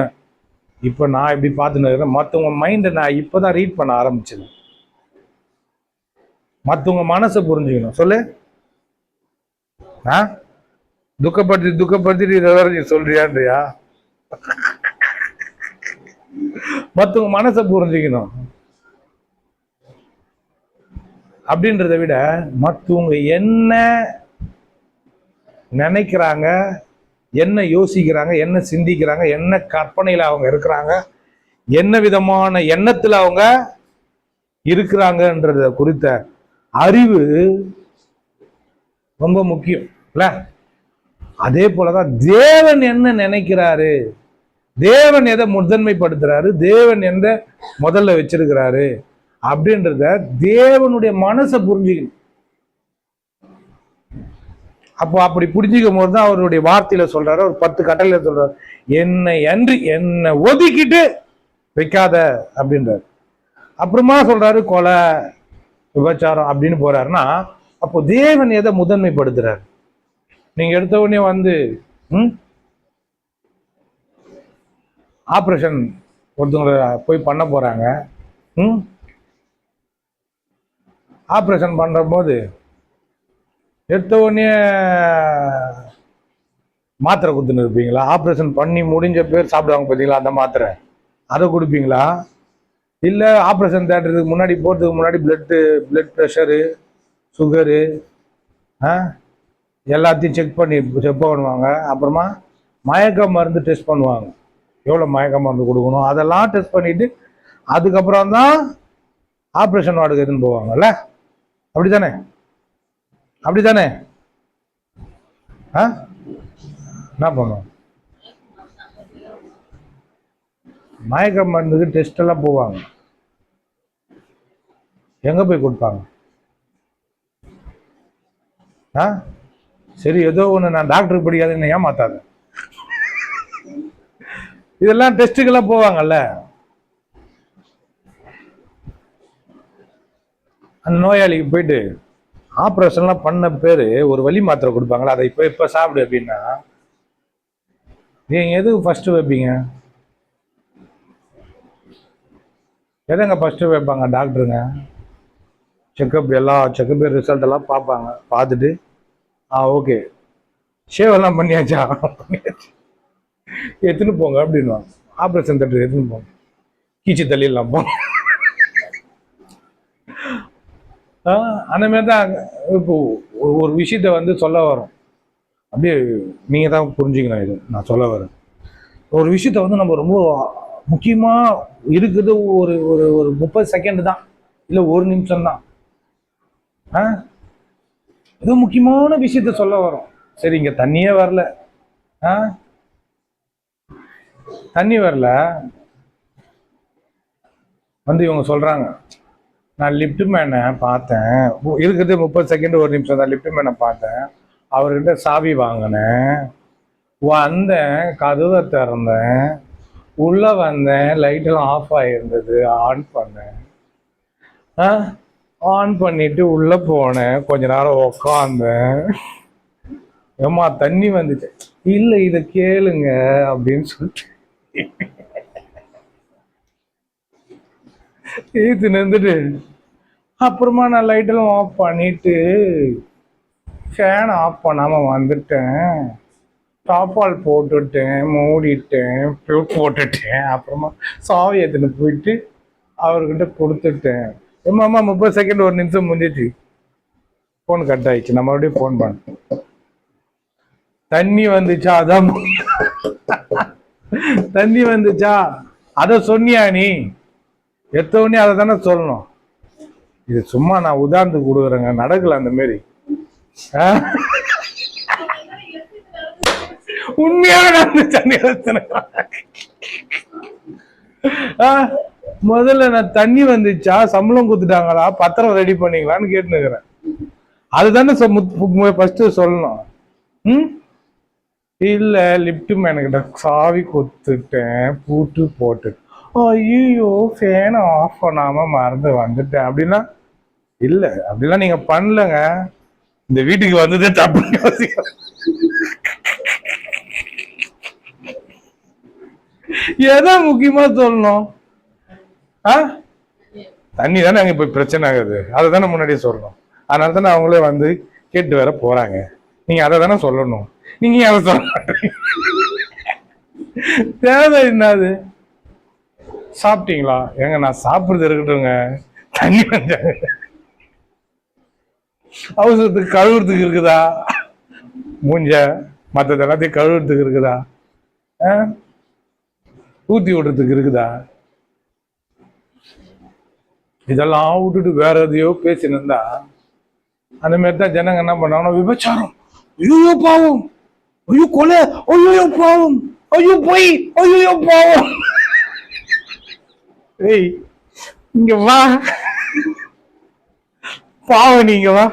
இப்போ நான் எப்படி பார்த்துன்னு இருக்கிறேன், மற்றவங்க மைண்டை நான் இப்போதான் ரீட் பண்ண ஆரம்பிச்சேன். மற்றவங்க மனசை புரிஞ்சுக்கணும். சொல்லு. துக்கப்படுத்தி நீ சொல்றியான்றியா? மற்றவங்க மனசை புரிஞ்சுக்கணும் அப்படின்றத விட மற்றவங்க என்ன நினைக்கிறாங்க, என்ன யோசிக்கிறாங்க, என்ன சிந்திக்கிறாங்க, என்ன கற்பனையில அவங்க இருக்கிறாங்க, என்ன விதமான எண்ணத்துல அவங்க இருக்கிறாங்கன்றத குறித்த அறிவு ரொம்ப முக்கியம் இல்ல? அதே போலதான் தேவன் என்ன நினைக்கிறாரு, தேவன் எதை முதன்மைப்படுத்துறாரு, தேவன் எந்த முதல்ல வச்சிருக்கிறாரு அப்படின்றத தேவனுடைய மனசை புரிஞ்சுக்கணும். அப்போ அப்படி புரிஞ்சுக்கும் போது தான் அவருடைய வார்த்தையில சொல்றாரு, ஒரு 10 கட்டளையில சொல்றாரு, என்னை அன்றி என்னை ஒதுக்கிட்டு வைக்காத அப்படின்றாரு. அப்புறமா சொல்றாரு கொலை விபச்சாரம் அப்படின்னு போறாருன்னா, அப்போ தேவன் எதை முதன்மைப்படுத்துறாரு? நீங்க எடுத்த உடனே வந்து ஆப்ரேஷன் ஒருத்தவங்க போய் பண்ண போறாங்க. ஆப்ரேஷன் பண்ற போது எடுத்த உடனே மாத்திரை கொடுத்துன்னு இருப்பீங்களா? ஆப்ரேஷன் பண்ணி முடிஞ்ச பேர் சாப்பிடுவாங்க பார்த்தீங்களா, அந்த மாத்திரை அதை கொடுப்பீங்களா? இல்லை ஆப்ரேஷன் தேட்டருக்கு முன்னாடி போகிறதுக்கு முன்னாடி பிளட் ப்ரெஷரு, சுகரு எல்லாத்தையும் செக் பண்ணுவாங்க. அப்புறமா மயக்க மருந்து டெஸ்ட் பண்ணுவாங்க, எவ்வளோ மயக்க மருந்து கொடுக்கணும் அதெல்லாம் டெஸ்ட் பண்ணிட்டு அதுக்கப்புறம் தான் ஆப்ரேஷன் வார்டுக்கு எதுன்னு போவாங்கல்ல. அப்படித்தானே? அப்படித்தானே? என்ன பண்ணுவோம்? மயக்க மருந்துக்கு டெஸ்ட் எல்லாம் போவாங்க. எங்க போய் கொடுப்பாங்க? சரி, ஏதோ ஒன்று நான் டாக்டருக்கு படிக்காதுன்னு ஏமாத்தாத. இதெல்லாம் டெஸ்ட்டுக்கெல்லாம் போவாங்கல்ல. அந்த நோயாளிக்கு போயிட்டு ஆப்ரேஷன்லாம் பண்ண பேர் ஒரு வலி மாத்திரை கொடுப்பாங்களா, அதை இப்போ சாப்பிடு அப்படின்னா நீங்க எதுக்கு ஃபர்ஸ்ட் வைப்பீங்க? எதங்க ஃபர்ஸ்ட் வைப்பாங்க? டாக்டருங்க செக்கப் செக்கப் ரிசல்ட் எல்லாம் பார்ப்பாங்க. பார்த்துட்டு ஓகே ஷேவ் எல்லாம் பண்ணியாச்சா, எடுத்துன்னு போங்க அப்படின்வாங்க. ஆப்ரேஷன் தேட்டர் எடுத்துன்னு போங்க, கீச்சு தள்ளிடலாம் போங்க. அந்த மாதிரி தான் இப்போ ஒரு விஷயத்த வந்து சொல்ல வரோம். அப்படியே நீங்கள் தான் புரிஞ்சுக்கணும். இது நான் சொல்ல வரேன், ஒரு விஷயத்த வந்து நம்ம ரொம்ப முக்கியமாக இருக்குது. ஒரு ஒரு ஒரு 30 செகண்ட் தான், இல்லை 1 நிமிஷம் தான். ஏதோ முக்கியமான விஷயத்த சொல்ல வரோம். சரி, இங்கே தண்ணியே வரல, தண்ணி வரல, வந்து இவங்க சொல்கிறாங்க, நான் லிப்ட் மேனை பார்த்தேன், இருக்கிறது 30 செகண்ட் 1 நிமிஷம் தான். லிப்ட் மேனை பார்த்தேன், அவர்கிட்ட சாவி வாங்கினேன், வந்தேன், கதவை திறந்தேன், உள்ள வந்தேன், லைட்டெல்லாம் ஆஃப் ஆகிருந்தது, ஆன் பண்ணேன், ஆன் பண்ணிட்டு உள்ள போனேன், கொஞ்ச நேரம் உக்காந்தேன், ஏமா தண்ணி வந்துச்சு. இல்ல இத கேளுங்க அப்படின்னு சொல்லிட்டு ஏத்துன்னு வந்துட்டு அப்புறமா நான் லைட்டெல்லாம் ஆஃப் பண்ணிட்டு ஃபேன் ஆஃப் பண்ணாம வந்துட்டேன். தாப்பால் போட்டுட்டேன், மூடிட்டேன், போட்டுட்டேன். அப்புறமா சாவி எடுத்துன்னு போயிட்டு அவர்கிட்ட கொடுத்துட்டேன். அம்மா 30 செகண்ட், ஒரு நிமிஷம் முடிஞ்சிச்சு. ஃபோன் கட் ஆயிடுச்சு. நான் மறுபடியும் ஃபோன் பண்ணேன். தண்ணி வந்துச்சா? அதான் தண்ணி வந்துச்சா அத சொன்னியா நீ? எத்தவொடனே அதை தானே சொல்லணும். இது சும்மா நான் உதாரணத்துக்கு கொடுக்குறேங்க, நடக்கல அந்த மாரி. உண்மையாக நடந்துச்சு. முதல்ல நான் தண்ணி வந்துச்சா, சம்பளம் கொடுத்துட்டாங்களா, பத்திரம் ரெடி பண்ணீங்களான்னு கேட்டுனுக்குறேன். அதுதானே ஃபர்ஸ்ட் சொல்லணும். இல்ல லிப்ட் மேனுக்கிட்ட சாவி கொடுத்துட்டேன், பூட்டு போட்டு. ஐயோ ஃபேன் ஆஃப் பண்ணாம மறந்து வந்துட்டேன் அப்படின்னா இல்ல, அப்படிலாம் நீங்க பண்ணலங்க. இந்த வீட்டுக்கு வந்ததே தப்பு. எதை முக்கியமா சொல்லணும்? தண்ணி தானே அங்க போய் பிரச்சனை ஆகுது, அதை தானே முன்னாடியே சொல்லணும். அதனால தானே அவங்களே வந்து கேட்டு வேற போறாங்க. நீங்க அதை தானே சொல்லணும். நீங்க அதை சொல்ல மாட்டீங்க. தேவை என்னது? சாப்பிட்டீங்களா? ஏங்க நான் சாப்பிடுறது இருக்கட்டும்ங்க, தண்ணி வந்தாங்க. அவசரத்துக்கு கழுவுறதுக்கு இருக்குதா? மூஞ்ச மற்றது எல்லாத்தையும் கழுவுறதுக்கு இருக்குதா? ஊத்தி விடுறதுக்கு இருக்குதா? இதெல்லாம் விட்டுட்டு வேற எதையோ பேசின்னு இருந்தா அந்த மாதிரி தான் ஜனங்க என்ன பண்ணாங்கன்னா, விபச்சாரம், ஐயோ பாவம், ஐயோ கொலை, ஐயோ பாவம், ஐயோ போய், ஐயோ பாவம். ஏய் இங்க வா, பாவம் நீங்க வா.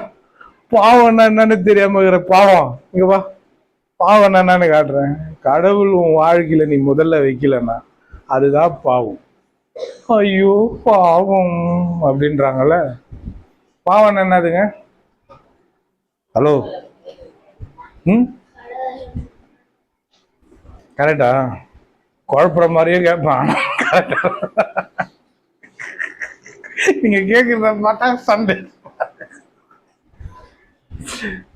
பாவம் என்னன்னு தெரியாம இருக்கிற பாவம் இங்க வா. பாவம் என்னன்னு காட்டுறேன். கடவுள் உன் வாழ்க்கையில நீ முதல்ல வைக்கலன்னா அதுதான் பாவம். ஐயோ பாவம் அப்படின்றாங்கல்ல, பாவம் என்னதுங்க? ஹலோ, கரெக்டா? குழப்புற மாதிரியே கேட்பான். நீங்க கேட்கறத பார்த்தா சண்டை.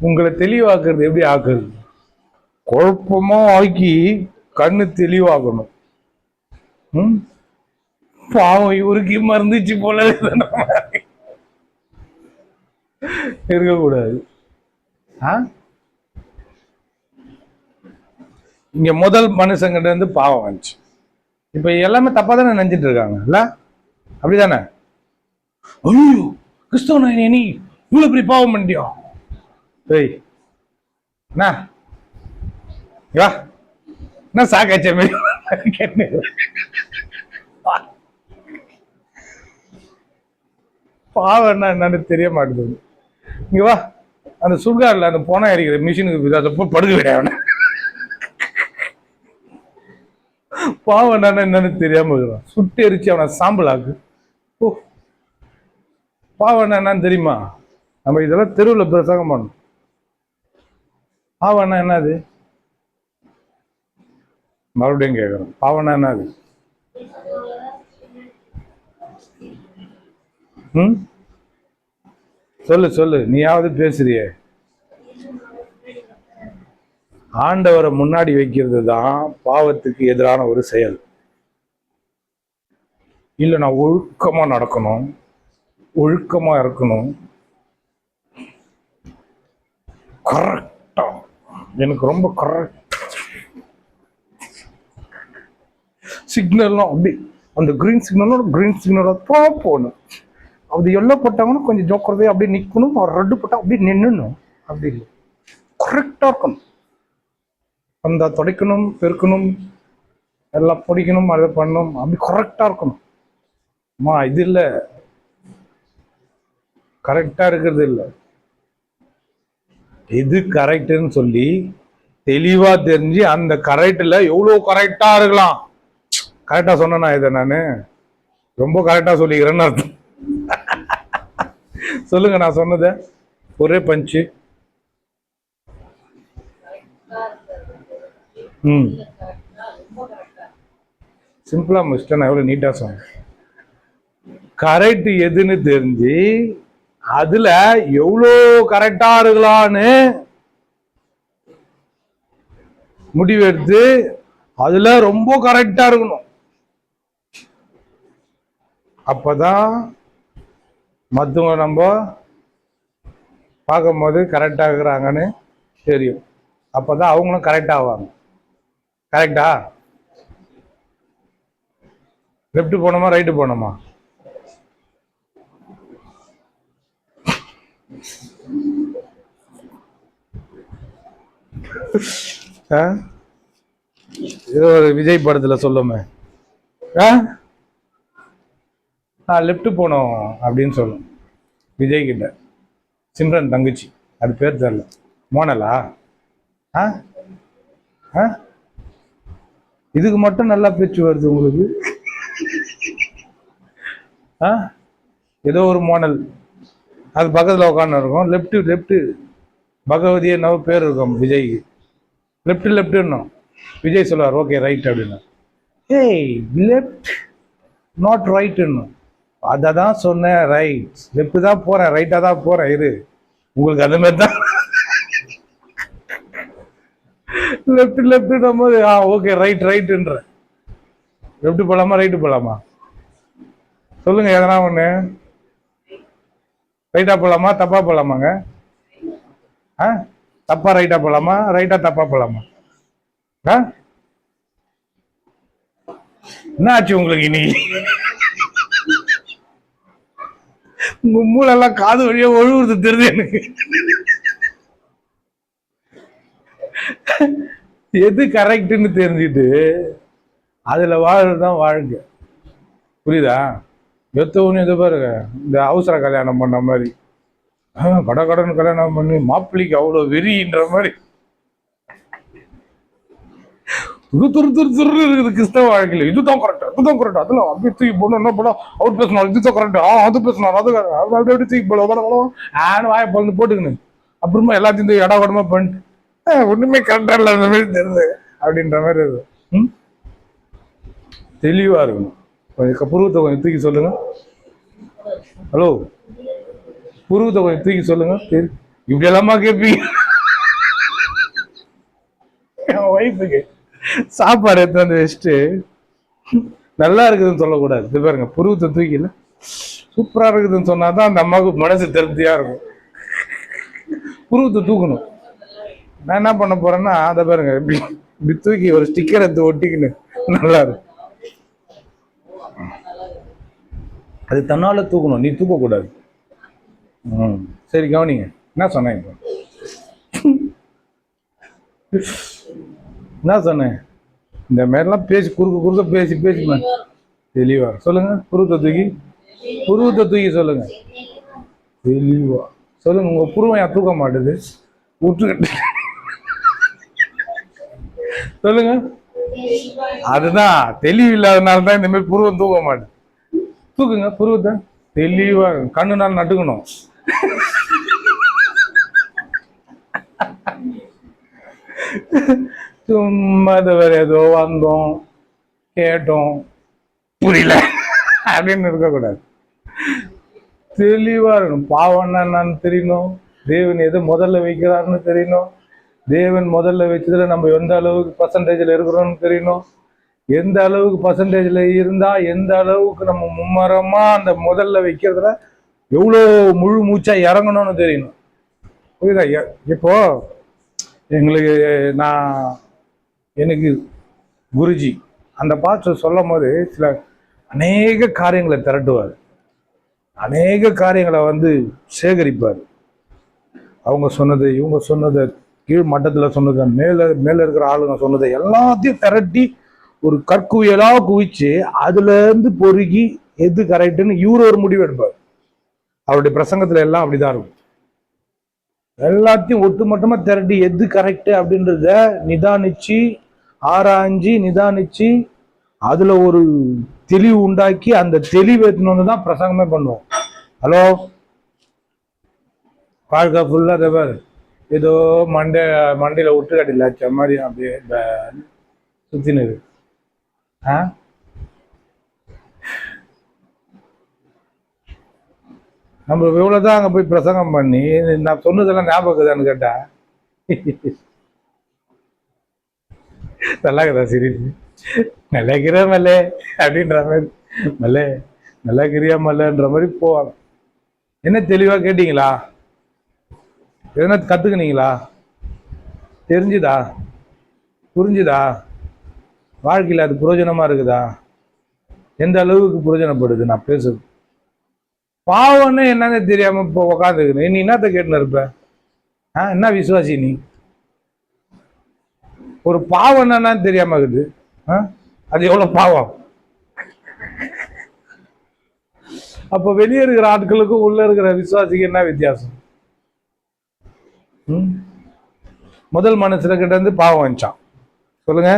உங்களை தெளிவாக்குறது எப்படி ஆக்குறது? குழப்பமா ஆக்கி கண்ணு தெளிவாகணும். பாவம் இவருக்கு மறந்துச்சு போல இருக்கக்கூடாது. இங்க முதல் மனுஷங்கிட்ட இருந்து பாவம் வந்துச்சு. இப்ப எல்லாமே தப்பா தானே நினைச்சிட்டு இருக்காங்க இல்ல? அப்படிதானே? ஐயோ கிறிஸ்தவ நீ இவ்வளவு பெரிய பாவம் பண்ணிட்டியா? ஏய் என்ன சாக்காச்ச பாவம் என்னன்னு தெரிய மாட்டேங்குது. இங்க வா, அந்த சுடுகாடுல அந்த போனா அடிக்கிற மிஷினுக்கு படுக்க விட. பாவம் என்னன்னு தெரியாம இருக்கிறான். சுட்டு எரிச்சு அவனை சாம்பல் ஆக்கு. ஓ பாவம் என்னன்னு தெரியுமா? நம்ம இதெல்லாம் தெருவில் பிரசங்கம் பண்ணணும். பாவம் என்னது? மறுபடியும் கேட்கறோம், பாவம் என்னது? சொல்லு சொல்லு, நீயாவது பேசுறியே. ஆண்டவரை முன்னாடி வைக்கிறது தான் பாவத்துக்கு எதிரான ஒரு செயல். இல்ல நான் ஒழுக்கமா நடக்கணும், ஒழுக்கமா இருக்கணும், கரெக்டா, எனக்கு ரொம்ப கரெக்ட் சிக்னல்லாம் அப்படி அந்த கிரீன் சிக்னலோட கிரீன் சிக்னலோட தான் போகணும். அது எல்லோ போட்டாங்கன்னா கொஞ்சம் ஜோக்கிறதே அப்படியே நிற்கணும், ரெட்டு போட்டா அப்படியே நின்னுணும். அப்படி இல்லை, கரெக்டா இருக்கணும். அந்த துடைக்கணும், பெருக்கணும், எல்லாம் பிடிக்கணும், அதை பண்ணணும், அப்படி கரெக்டா இருக்கணும். அம்மா இது இல்லை, கரெக்டா இருக்கிறது இல்லை. எது கரெக்டுன்னு சொல்லி தெளிவா தெரிஞ்சு அந்த கரெக்ட்ல எவ்வளவு கரெக்டா இருக்கலாம். கரெக்டா சொன்னா இதை நானு ரொம்ப கரெக்டா சொல்லிக்கிறேன்னு அர்த்தம். சொல்லுங்க, நான் சொன்னத ஒரே பஞ்சு. ம் சிம்பிளா முடிச்சிட்டேன். நான் எவ்வளவு நீட்டா சொன்னேன். கரெக்ட் எதுன்னு தெரிஞ்சு அதுல எவ்வளோ கரெக்டா இருக்கலான்னு முடிவெடுத்து அதுல ரொம்ப கரெக்டா இருக்கணும். அப்பதான் மற்றவங்க நம்ம பார்க்கும் போது கரெக்டா இருக்கிறாங்கன்னு தெரியும். அப்பதான் அவங்களும் கரெக்ட் ஆவாங்க. கரெக்டா? லெஃப்ட் போனோமா ரைட்டு போனோமா? ஏதோ ஒரு விஜய் படத்துல சொல்லுமே, லெஃப்ட் போனோம் அப்படின்னு சொல்லும் விஜய் கிட்ட. சிம்ரன் தங்கச்சி, அது பேர் தெரியல, மோனலா? இதுக்கு மட்டும் நல்லா பேச்சு வருது உங்களுக்கு. ஏதோ ஒரு மோனல், அது பக்கத்தில் உட்காந்து இருக்கும். லெஃப்ட் லெஃப்ட் பகவதி என்ன பேர் இருக்கும் விஜய்க்கு. லெஃப்ட் லெஃப்ட்னும் விஜய் சொல்லுவார் ஓகே ரைட் அப்படின்னா. ஏய் லெஃப்ட் நாட் ரைட்டுன்னு. அதை தான் சொன்னேன், ரைட். லெஃப்ட் தான் போறேன், ரைட்டா தான் போறேன். இரு, உங்களுக்கு அது மாதிரி தான் லெஃப்ட் லெஃப்ட் போது ஓகே ரைட் ரைட்டுன்ற. லெஃப்ட் போலாமா ரைட்டு போலாமா சொல்லுங்க? எதனா ஒண்ணு. ரைட்டா போலாமா தப்பா போலாமாங்க? தப்பா ரைட்டா போலாமா, ரைட்டா தப்பா போலாமா? என்ன ஆச்சு உங்களுக்கு இன்னைக்கு? உங்க மூளை எல்லாம் காது வழியா ஒழுகுறது தெரியுது எனக்கு. எது கரெக்ட்னு தெரிஞ்சுட்டு அதுல வாழ்றதுதான் வாழ்க்கை. புரியுதா? எத்தவொன்னு எது பாருங்க, இந்த அவசர கல்யாணம் பண்ண மாதிரி கடன் கல்யாணம் பண்ணி மாப்பிள்ளைக்கு அவ்வளவு வெறின்ற மாதிரி இருக்குது கிறிஸ்தவ வாழ்க்கையில. இதுதான் கரெக்ட், அதுதான் கரெக்ட், அதெல்லாம் அப்படியே தூக்கி போடணும். என்ன போட அவர் பேசினார், இதுதான் கரெக்ட், அது பேசினார், அது அப்படி அப்படி தூக்கி போட ஆன்னு வாய பொழுது போட்டுக்கணும். அப்புறமா எல்லாத்தையும் தூக்கி இடமா பண்ணிட்டு ஒண்ணுமே கரெக்டா இல்லை அந்த மாதிரி தெரியுது அப்படின்ற மாதிரி இருக்கு. தெளிவா இருக்கணும். புருவத்தை கொஞ்சம் தூக்கி சொல்லுங்க. ஹலோ, புருவத்தை கொஞ்சம் தூக்கி சொல்லுங்க. இப்படி எல்லாமா கேட்பீங்க? என் ஒய்ஃபுக்கு சாப்பாடு எடுத்து வந்து வச்சுட்டு நல்லா இருக்குதுன்னு சொல்லக்கூடாது. இது பாருங்க, புருவத்தை தூக்கில சூப்பரா இருக்குதுன்னு சொன்னாதான் அந்த அம்மாவுக்கு மனசு திருப்தியா இருக்கும். புருவத்தை தூக்கணும். நான் என்ன பண்ண போறேன்னா, அதை பாருங்க இப்படி தூக்கி ஒரு ஸ்டிக்கர் எடுத்து ஒட்டிக்கின்னு நல்லா இருக்கும். அது தன்னால தூக்கணும், நீ தூக்கக்கூடாது. சரி கவனிங்க, என்ன சொன்னேன் இப்போ? என்ன சொன்னேன்? இந்த மாதிரிலாம் பேசி குறுக்க பேசி பேசி தெளிவா சொல்லுங்க. புருவத்தை தூக்கி சொல்லுங்க. தெளிவா சொல்லுங்க. உங்க புருவம் ஏன் தூக்க மாட்டுது? விட்டுக்கிட்டு சொல்லுங்க. அதுதான் தெளிவு இல்லாதனால தான் இந்த மாதிரி புருவம் தூக்க மாட்டுது. தூக்குங்க புருவத்தை. தெளிவா கண்ணு நாள் நட்டுக்கணும். சும்மா வேற ஏதோ வந்தோம் கேட்டோம் புரியல அப்படின்னு இருக்கக்கூடாது. தெளிவா இருக்கணும். பாவம்னா என்னன்னு தெரியணும். தேவன் எது முதல்ல வைக்கிறாருன்னு தெரியணும். தேவன் முதல்ல வச்சதுல நம்ம எந்த அளவுக்கு பர்சன்டேஜ்ல இருக்கிறோம்னு தெரியணும். எந்த அளவுக்கு பர்சன்டேஜ்ல இருந்தா எந்த அளவுக்கு நம்ம மும்மரமா அந்த முதல்ல வைக்கிறதுல எவ்வளோ முழு மூச்சா இறங்கணும்னு தெரியணும். புரியுதா? இப்போ எங்களுக்கு எனக்கு குருஜி அந்த பாஸ்டர் சொல்லும் போது சில அநேக காரியங்களை திரட்டுவார், அநேக காரியங்களை சேகரிப்பார். அவங்க சொன்னது, இவங்க சொன்னதை, கீழ் மட்டத்தில் சொன்னதை, மேல இருக்கிற ஆளுங்க சொன்னதை எல்லாத்தையும் திரட்டி ஒரு கற்குவியலா குவிச்சு அதுல இருந்து பொறுக்கி எது கரெக்டுன்னு இவரு ஒரு முடிவு எடுப்பார். அவருடைய பிரசங்கத்துல எல்லாம் அப்படிதான் இருக்கும். எல்லாத்தையும் ஒட்டுமொத்தமா திரட்டி எது கரெக்ட் அப்படின்றத நிதானிச்சு ஆராய்ஞ்சி நிதானிச்சு அதுல ஒரு தெளிவு உண்டாக்கி அந்த தெளிவு எடுத்துன்னு தான் பிரசங்கமே பண்ணுவோம். ஹலோ, வாழ்க்கை ஃபுல்லா பாரு ஏதோ மண்டையில விட்டுக்கட்டில வச்ச மாதிரி அப்படியே சுத்தினு இருக்கு. நம்ம இவ்வளவுதான் அங்க போய் பிரசங்கம் பண்ணி நான் சொன்னதெல்லாம் ஞாபகம் இருக்குதான்னு கேட்டா நல்லா இருக்குதா சிரிப்பு? நல்ல மல்லே அப்படின்ற மாதிரி மல்லே நல்லா கிரியா மல்லன்ற மாதிரி போவாங்க. என்ன தெளிவா கேட்டீங்களா? எதனா கத்துக்கினீங்களா? தெரிஞ்சுதா? புரிஞ்சுதா? வாழ்க்கையில் அது புரோஜனமா இருக்குதா? எந்த அளவுக்கு புரோஜனப்படுது நான் பேசுறது? பாவம்னு என்னன்னு தெரியாம இப்போ உக்காந்துக்கணும். நீ என்னத்த கேட்டுன்னு இருப்ப? என்ன விசுவாசி நீ? ஒரு பாவம் என்னன்னு தெரியாம இருக்குது. அது எவ்வளவு பாவம்? அப்ப வெளியே இருக்கிற ஆட்களுக்கும் உள்ள இருக்கிற விசுவாசிக்கு என்ன வித்தியாசம்? முதல் மனுஷன கிட்ட இருந்து பாவம் வந்துச்சான். சொல்லுங்க.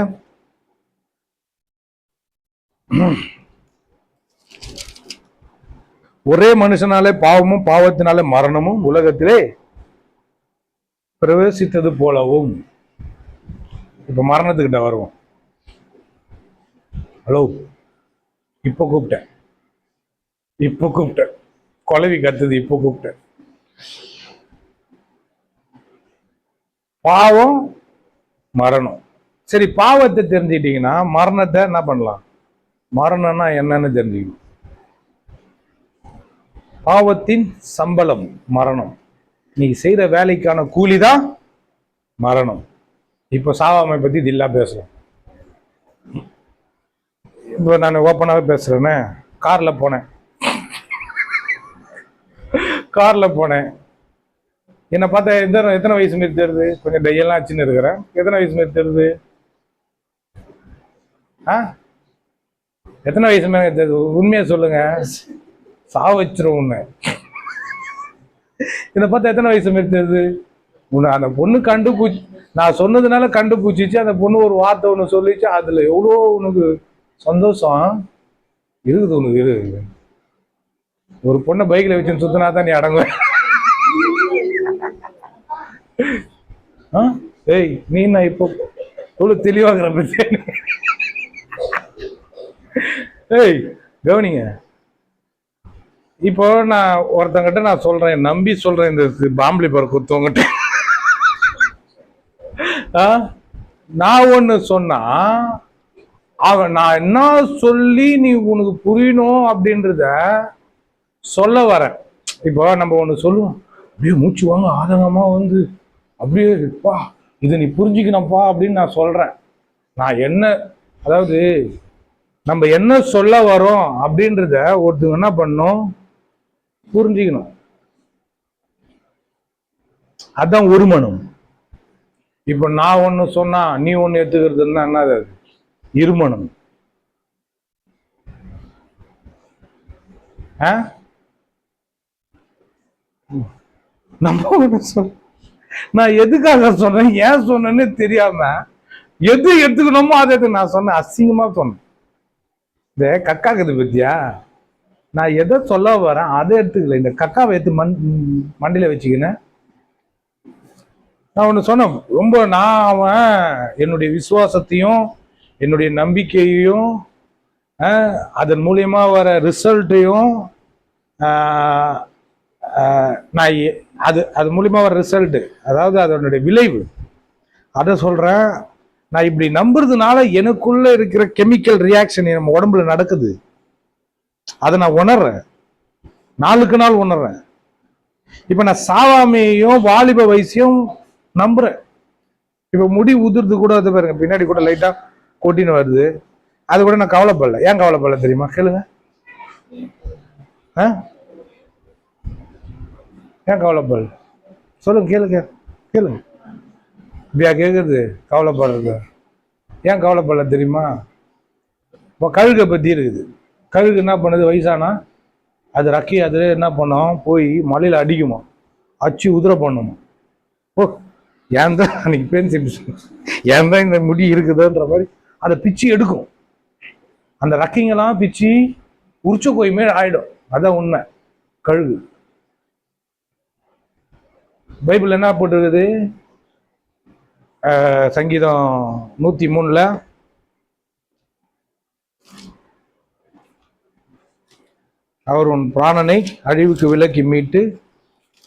ஒரே மனுஷனாலே பாவமும் பாவத்தினாலே மரணமும் உலகத்திலே பிரவேசித்தது போலவும். இப்ப மரணத்துக்கிட்ட வருவோம். ஹலோ, இப்ப கூப்பிட்டேன் கொலவி கத்துது. இப்ப கூப்பிட்டேன். பாவம் மரணம். சரி, பாவத்தை தெரிஞ்சுக்கிட்டீங்கன்னா மரணத்தை என்ன பண்ணலாம்? மரணம்னா என்னன்னு தெரிஞ்சுக்கணும். பாவத்தின் சம்பளம் மரணம். நீ செய்யற வேலைக்கான கூலிதான் மரணம். இப்ப சாவாமை பத்தி தில்லா பேசுறேன். இப்போ நான் ஓப்பனாவே பேசுறேன்னு. கார்ல போனேன். என்னை பார்த்தா எத்தனை வயசு மாரி தெரியுது? கொஞ்சம் டையெல்லாம் ஆச்சுன்னு இருக்கிறேன். எத்தனை வயசு மாரி தெரியுது? எத்தனை வயசு மேல தெரியுது? உண்மையா சொல்லுங்க, சாவச்சிரும் உன்னை. என்னை பார்த்தா எத்தனை வயசு மாரி தெரியுது? உன்னை அந்த பொண்ணு கண்டுபிடிச்சி, நான் சொன்னதுனால கண்டுபிடிச்சிச்சு. அந்த பொண்ணு ஒரு வார்த்தை ஒன்று சொல்லிச்சு. அதுல எவ்வளோ உனக்கு சந்தோஷம் இருக்குது. உனக்கு இருக்குது. ஒரு பொண்ணை பைக்ல வச்சு சுத்தினா தான் நீ அடங்குவ. ஏய், நீ நான் இப்போ எவ்வளவு தெளிவாகிற பத்தி. ஏய், கவனிங்க. இப்போ நான் ஒருத்தங்கிட்ட நான் சொல்றேன், நம்பி சொல்றேன், இந்த பாம்பளி பற குத்தவங்கிட்ட நான் ஒண்ணு சொன்னா அவன் நான் என்ன சொல்லி நீ உனக்கு புரியணும் அப்படின்றத சொல்ல வரேன். இப்போ நம்ம ஒண்ணு சொல்லுவோம், அப்படியே மூச்சு வாங்க ஆதங்கமா வந்து அப்படியே பா இதை நீ புரிஞ்சுக்கணும்ப்பா அப்படின்னு நான் சொல்றேன். நான் என்ன, அதாவது நம்ம என்ன சொல்ல வரோம் அப்படின்றத ஒருத்தங்க என்ன பண்ணணும், புரிஞ்சுக்கணும். அதான் ஒரு மனம். இப்ப நான் ஒண்ணு சொன்னா நீ ஒண்ணு எடுத்துக்கிறதுன்னா என்னது? இருமணம். நம்ம ஒண்ணு சொல், நான் எதுக்காக சொன்னேன், ஏன் சொன்னேன்னு தெரியாம எது எடுத்துக்கணுமோ அதை நான் சொன்னேன். அசிங்கமா சொன்னேன். இந்த கக்காக்குது பத்தியா, நான் எதை சொல்ல வரேன் அதை எடுத்துக்கல. இந்த கக்காவை எடுத்து மண்டியில வச்சுக்கினேன். நான் ஒன்று சொன்னேன், ரொம்ப நான் அவன் என்னுடைய விசுவாசத்தையும் என்னுடைய நம்பிக்கையையும் அதன் மூலியமா வர ரிசல்ட்டையும் நான் அது மூலியமா வர ரிசல்ட், அதாவது அதனுடைய விளைவு, அதை சொல்றேன். நான் இப்படி நம்புறதுனால எனக்குள்ள இருக்கிற கெமிக்கல் ரியாக்ஷன் நம்ம உடம்புல நடக்குது. அதை நான் உணர்றேன், நாளுக்கு நாள் உணர்றேன். இப்ப நான் சாவாமையும் வாலிப வயசையும் நம்புறேன். இப்ப முடி உதிர்ந்து கூட அது பாருங்க, பின்னாடி கூட லைட்டா கொட்டின்னு வருது. அது கூட நான் கவலைப்படல. ஏன் கவலைப்படல தெரியுமா? கேளுங்க. ஏன் கவலைப்படல சொல்லுங்க, கேளுங்க கேளுங்க. இப்படியா கேக்குது கவலைப்படுறது? ஏன் கவலைப்படல தெரியுமா? இப்போ கழுகை பத்தி இருக்குது. கழுகு என்ன பண்ணுது? வயசானா அது ரக்கி அது என்ன பண்ணும், போய் மலையில அடிக்குமா, அச்சு உதிர பண்ணுமா. ஓ, ஏன் தான் அன்னைக்கு பேன் ஏன் தான் இந்த முடி இருக்குதுன்ற மாதிரி அதை பிச்சு எடுக்கும். அந்த ரக்கிங்கெல்லாம் பிச்சு உரிச்ச கோய் மேல் ஆயிடும். அதான் உண்மை. கழுகு பைபிள் என்ன போட்டிருக்குது? சங்கீதம் 103 அவர் உன் பிராணனை அழிவுக்கு விலக்கி மீட்டு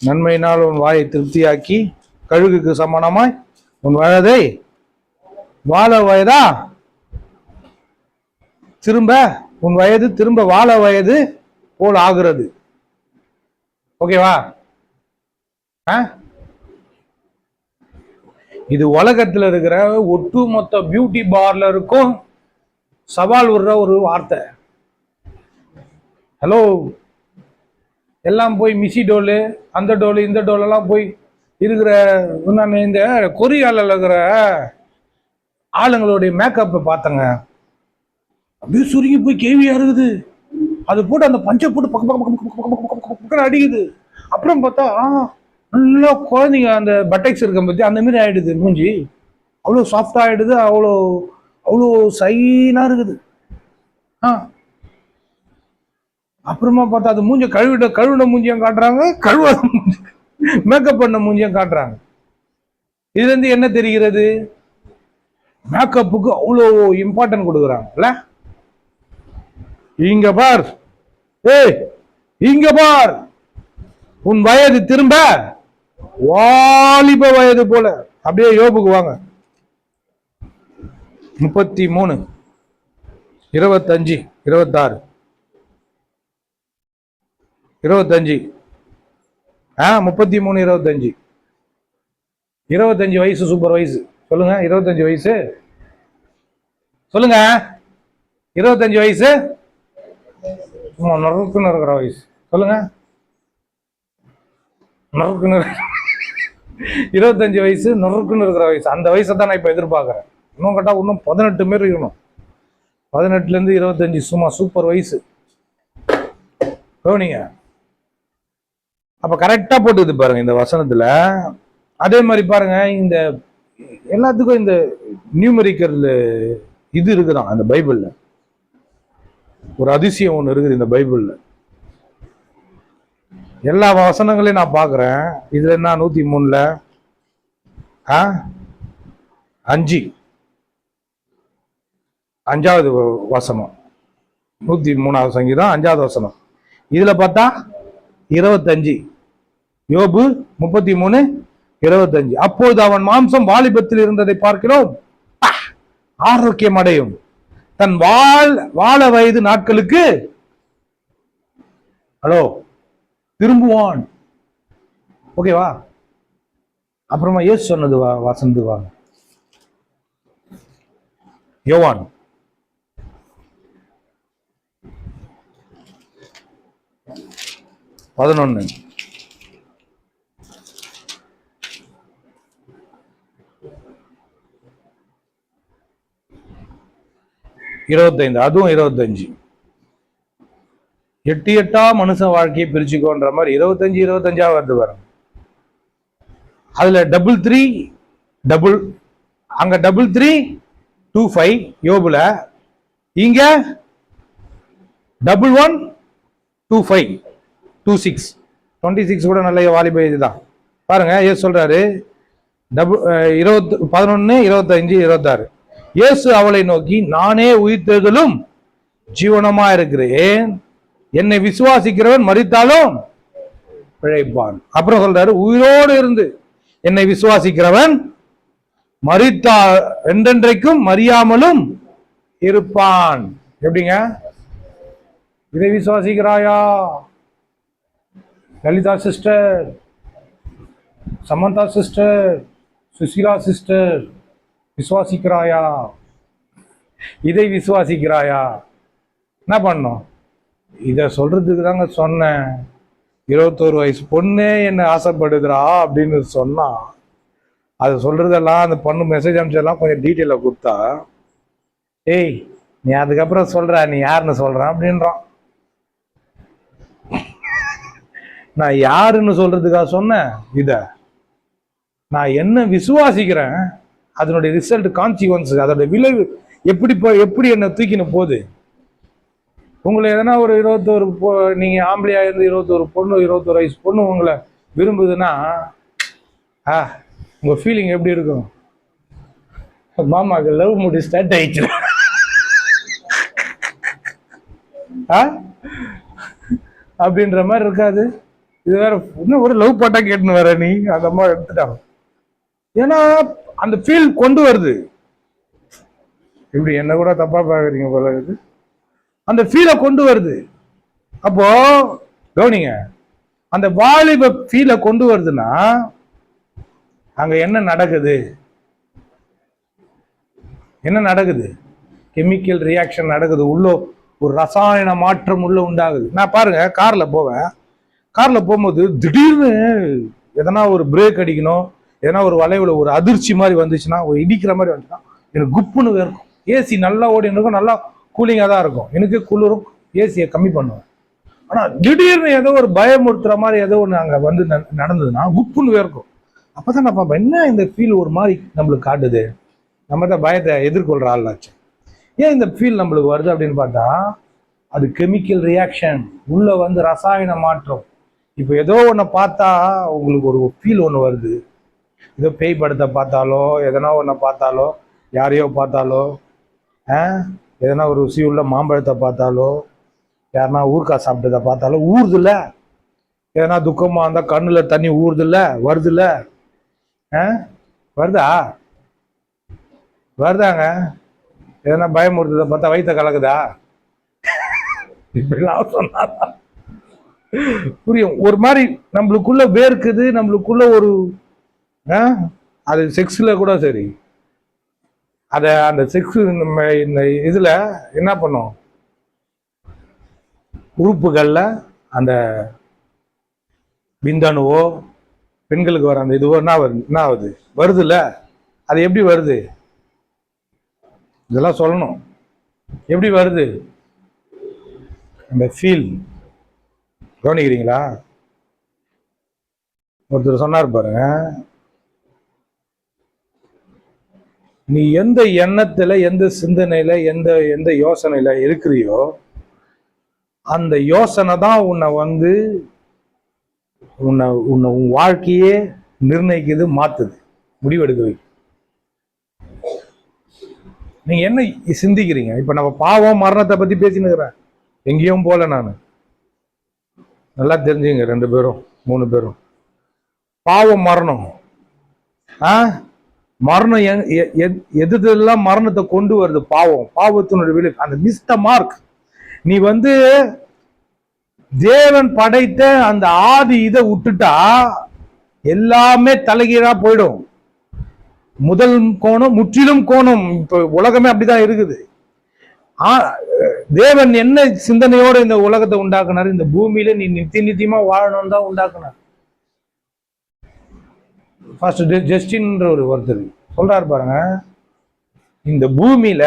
நன்மையினால் உன் வாயை திருப்தியாக்கி கழுகுக்கு சமானமாய் உன் வயதை வாழ வயதா திரும்ப உன் வயது திரும்ப வாழ வயது போல் ஆகிறது. ஓகேவா? இது உலகத்தில் இருக்கிற ஒட்டுமொத்த பியூட்டி பார்லருக்கும் சவால் விடுற ஒரு வார்த்தை. ஹலோ, எல்லாம் போய் மிஷி டோலு, அந்த டோலு, இந்த டோலெல்லாம் போய் இருக்கிற நான் இந்த கொரியாவில் இருக்கிற ஆளுங்களுடைய மேக்கப்பை பார்த்தங்க. அப்படியே சுருங்கி போய் கேவியா இருக்குது. அது போட்டு அந்த பஞ்சை போட்டு பக்கம் அடிக்குது. அப்புறம் பார்த்தா நல்லா குழந்தைங்க அந்த பட்டெக்ஸ் இருக்க பற்றி அந்த மாதிரி ஆயிடுது. மூஞ்சி அவ்வளோ சாஃப்டா ஆயிடுது. அவ்வளோ அவ்வளோ சைனா இருக்குது. அப்புறமா பார்த்தா அது மூஞ்ச கழுவின மூஞ்சியம் காட்டுறாங்க, கழுவாத மூஞ்சி மேக்கப் பண்ண மூஞ்சியம் காட்டுறாங்க. இதுல இருந்து என்ன தெரிகிறது? மேக்கப்புக்கு அவ்வளோ இம்பார்ட்டன்ட் கொடுக்குறாங்கல்ல. இங்க பார், இங்க பார், உன் வயது திரும்ப வாலிப வயது போல. அப்படியே யோபுக்கு வாங்க, 33, 25, 26, 25, 33, 25, 25 வயசு. சூப்பர் வயசு. சொல்லுங்க, 25 வயசு. சொல்லுங்க, 25 வயசு. நொறுக்குன்னு இருக்கிற வயசு. சொல்லுங்க, நொறுக்குன்னு 25 வயசு நொறுக்குன்னு இருக்கிற வயசு. அந்த வயசை தான் நான் இப்ப எதிர்பார்க்கிறேன். இன்னும் கேட்டா இன்னும் 18 மாரி இருக்கணும். 18ல இருந்து 25 சும்மா சூப்பர் வயசு. கவனிங்க, அப்ப கரெக்டா போட்டுது பாருங்க இந்த வசனத்துல. அதே மாதிரி பாருங்க, இந்த எல்லாத்துக்கும் இந்த நியூமெரிக்கல் இது இருக்குதான் அந்த பைபிள்ல. ஒரு அதிசயம் ஒண்ணு இருக்குது இந்த பைபிள்ல. எல்லா வசனங்களையும் நான் பாக்குறேன். இதுல என்ன 103ல 5வது வசனம், 103வது சங்கீதம் 5வது வசனம். இதுல பார்த்தா 25. யோபு 33, 25. அப்போது அவன் மாம்சம் வாலிபத்தில் இருந்ததை பார்க்கிறோம், ஆரோக்கியம் அடையும், தன் வாழ வயது நாட்களுக்கு ஹலோ திரும்புவான். ஓகேவா? அப்புறமா இயேசு சொன்னது வசந்து வாங்க, யோவான் 11, 25. அதுவும் 25. 8 மனுஷன் வாழ்க்கையை பிரிச்சுக்கோன்ற மாதிரி 25 வருது பாருங்க. அதுல 3 அங்க 3 25 யோபுல, இங்க 11 25 26 26 கூட நல்ல வாலிப இதுதான் பாருங்க. ஏசு சொல்றாரு 11, 25, 26. இயேசு அவளை நோக்கி, நானே உயிர்த்தெழுதலும் ஜீவனமா இருக்கிறேன், என்னை விசுவாசிக்கிறவன் மரித்தாலும் பிழைப்பான். அப்புறம் சொல்றாரு, உயிரோடு இருந்து என்னை விசுவாசிக்கிறவன் மரித்தா என்றென்றைக்கும் மறியாமலும் இருப்பான். எப்படிங்க? இதை விசுவாசிக்கிறாயா Lalitha sister, Samantha sister, Sushila sister? விசுவாசிக்கிறாயா? இதை விசுவாசிக்கிறாயா? என்ன பண்ணும்? இத சொல்றதுக்கு தாங்க சொன்னேன். 21 வயசு பொண்ணே என்ன ஆசைப்படுதுரா அப்படின்னு சொன்னா, அது சொல்றதெல்லாம் அந்த பொண்ணு மெசேஜ் அனுப்பிச்சதெல்லாம் கொஞ்சம் டீட்டெயில கொடுத்தா, ஏய் நீ அதுக்கப்புறம் சொல்ற, நீ யாருன்னு சொல்றான் அப்படின்றான். நான் யாருன்னு சொல்றதுக்காக சொன்னேன். இத நான் என்ன விசுவாசிக்கிறேன், அதனுடைய ரிசல்ட், கான்சிக்வன்ஸ், அதோட விளைவு எப்படி என்ன தூக்கின போகுது. உங்களை எதனா ஒரு 21 நீங்க ஆம்பளையா இருந்து 21 பொண்ணு, 21 வயசு பொண்ணு உங்களை விரும்புதுன்னா, உங்க ஃபீலிங் எப்படி இருக்கும்? மாமாக்கு லவ் மூடி ஸ்டார்ட் ஆயிடுச்சு அப்படின்ற மாதிரி இருக்காது. இது வேற இன்னும் ஒரு லவ் பாட்டா கேட்டுன்னு வர நீ அந்த அம்மா எடுத்துட்டாங்க. ஏன்னா அந்த ஃபீல் கொண்டு வருது. இப்படி என்ன கூட தப்பா பாக்குறீங்க போல இருக்கு. அந்த ஃபீலை கொண்டு வருது. அப்போ கவனிங்க, அந்த வாலிப ஃபீலை கொண்டு வருதுன்னா அங்க என்ன நடக்குது? என்ன நடக்குது? கெமிக்கல் ரியாக்ஷன் நடக்குது. உள்ள ஒரு ரசாயன மாற்றம் உள்ள உண்டாகுது. நான் பாருங்க, கார்ல போவேன். கார்ல போகும்போது திடீர்னு எதனா ஒரு பிரேக் அடிக்கணும், எதனா ஒரு வளைவுல ஒரு அதிர்ச்சி மாதிரி வந்துச்சுன்னா, ஒரு இடிக்கிற மாதிரி வந்துச்சுன்னா எனக்கு குப்புன்னு இருக்கும். ஏசி நல்லா ஓடி இருக்கும், நல்லா கூலிங்காக தான் இருக்கும். எனக்கு குளிரும், ஏசியை கம்மி பண்ணுவேன். ஆனால் திடீர்னு ஏதோ ஒரு பயமுறுத்துற மாதிரி ஏதோ ஒன்று அங்கே வந்து நடந்ததுன்னா குப்புன்னு வேர்க்கும். அப்போதான் நான் பார்ப்பேன், என்ன இந்த ஃபீல் ஒரு மாதிரி நம்மளுக்கு காட்டுது. நம்ம தான் பயத்தை எதிர்கொள்கிற ஆளாச்சு. ஏன் இந்த ஃபீல் நம்மளுக்கு வருது அப்படின்னு பார்த்தா, அது கெமிக்கல் ரியாக்ஷன், உள்ள வந்து ரசாயன மாற்றம். இப்போ ஏதோ ஒன்று பார்த்தா உங்களுக்கு ஒரு ஃபீல் ஒன்று வருது. ஏதோ பேய் படத்தை பார்த்தாலோ, எதனா ஒன்று பார்த்தாலோ, யாரையோ பார்த்தாலோ, எதனா ஒரு ருசி உள்ள மாம்பழத்தை பார்த்தாலோ, யாருன்னா ஊறுக்காய் சாப்பிட்டதை பார்த்தாலோ ஊறுதுல்ல. எதனா துக்கமாக இருந்தால் கண்ணில் தண்ணி ஊறுதுல்ல, வருதுல்ல. வருதா? வருதாங்க. எதனா பயமுறுத்ததை பார்த்தா வயிற்ற கலக்குதா? இப்படிலாம் சொன்னாதான் புரியும். ஒரு மாதிரி நம்மளுக்குள்ள வேர்க்குது, நம்மளுக்குள்ள ஒரு அது செக்ஸ்ல கூட சரி. அத அந்த செக்ஸ் நம்ம இந்த இதுல என்ன பண்ணும், உறுப்புகள்ல அந்த விந்தணுவோ பெண்களுக்கு வர அந்த இதுவோ என்ன ஆகுது, வருதுல்ல. அது எப்படி வருது இதெல்லாம் சொல்லணும். எப்படி வருது அந்த ஃபீல் கவனிக்கிறீங்களா? ஒருத்தர் சொன்னார் பாருங்க, நீ எந்த எண்ணத்துல, எந்த சிந்தனையில, எந்த எந்த யோசனையில இருக்கிறியோ அந்த யோசனை தான் உன்னை வந்து உன்னை உன்னை உன் வாழ்க்கையே நிர்ணயிக்குது, மாத்துது, முடிவெடுக்க வைக்கும். நீங்க என்ன சிந்திக்கிறீங்க? இப்ப நம்ம பாவம் மரணத்தை பத்தி பேசின்னு இருக்கிறேன், எங்கேயும் போல. நான் நல்லா தெரிஞ்சுங்க, 2 பேரும் 3 பேரும். பாவம் மரணம், மரணம் எதுலாம் மரணத்தை கொண்டு வருது? பாவம், பாவத்தினுடைய விளைவு, அந்த மிஸ்ட மார்க். நீ வந்து தேவன் படைத்த அந்த ஆதி இதை விட்டுட்டா எல்லாமே தலைகீழா போயிடும். முதல் கோணம் முற்றிலும் கோணம். இப்ப உலகமே அப்படிதான் இருக்குது. தேவன் என்ன சிந்தனையோட இந்த உலகத்தை உண்டாக்குனாரு? இந்த பூமியில நீ நித்தியமா வாழணும் தான் உண்டாக்குனார். ஜஸ்டின்ற ஒருத்தர் சொல்றாரு பாருங்க, இந்த பூமியில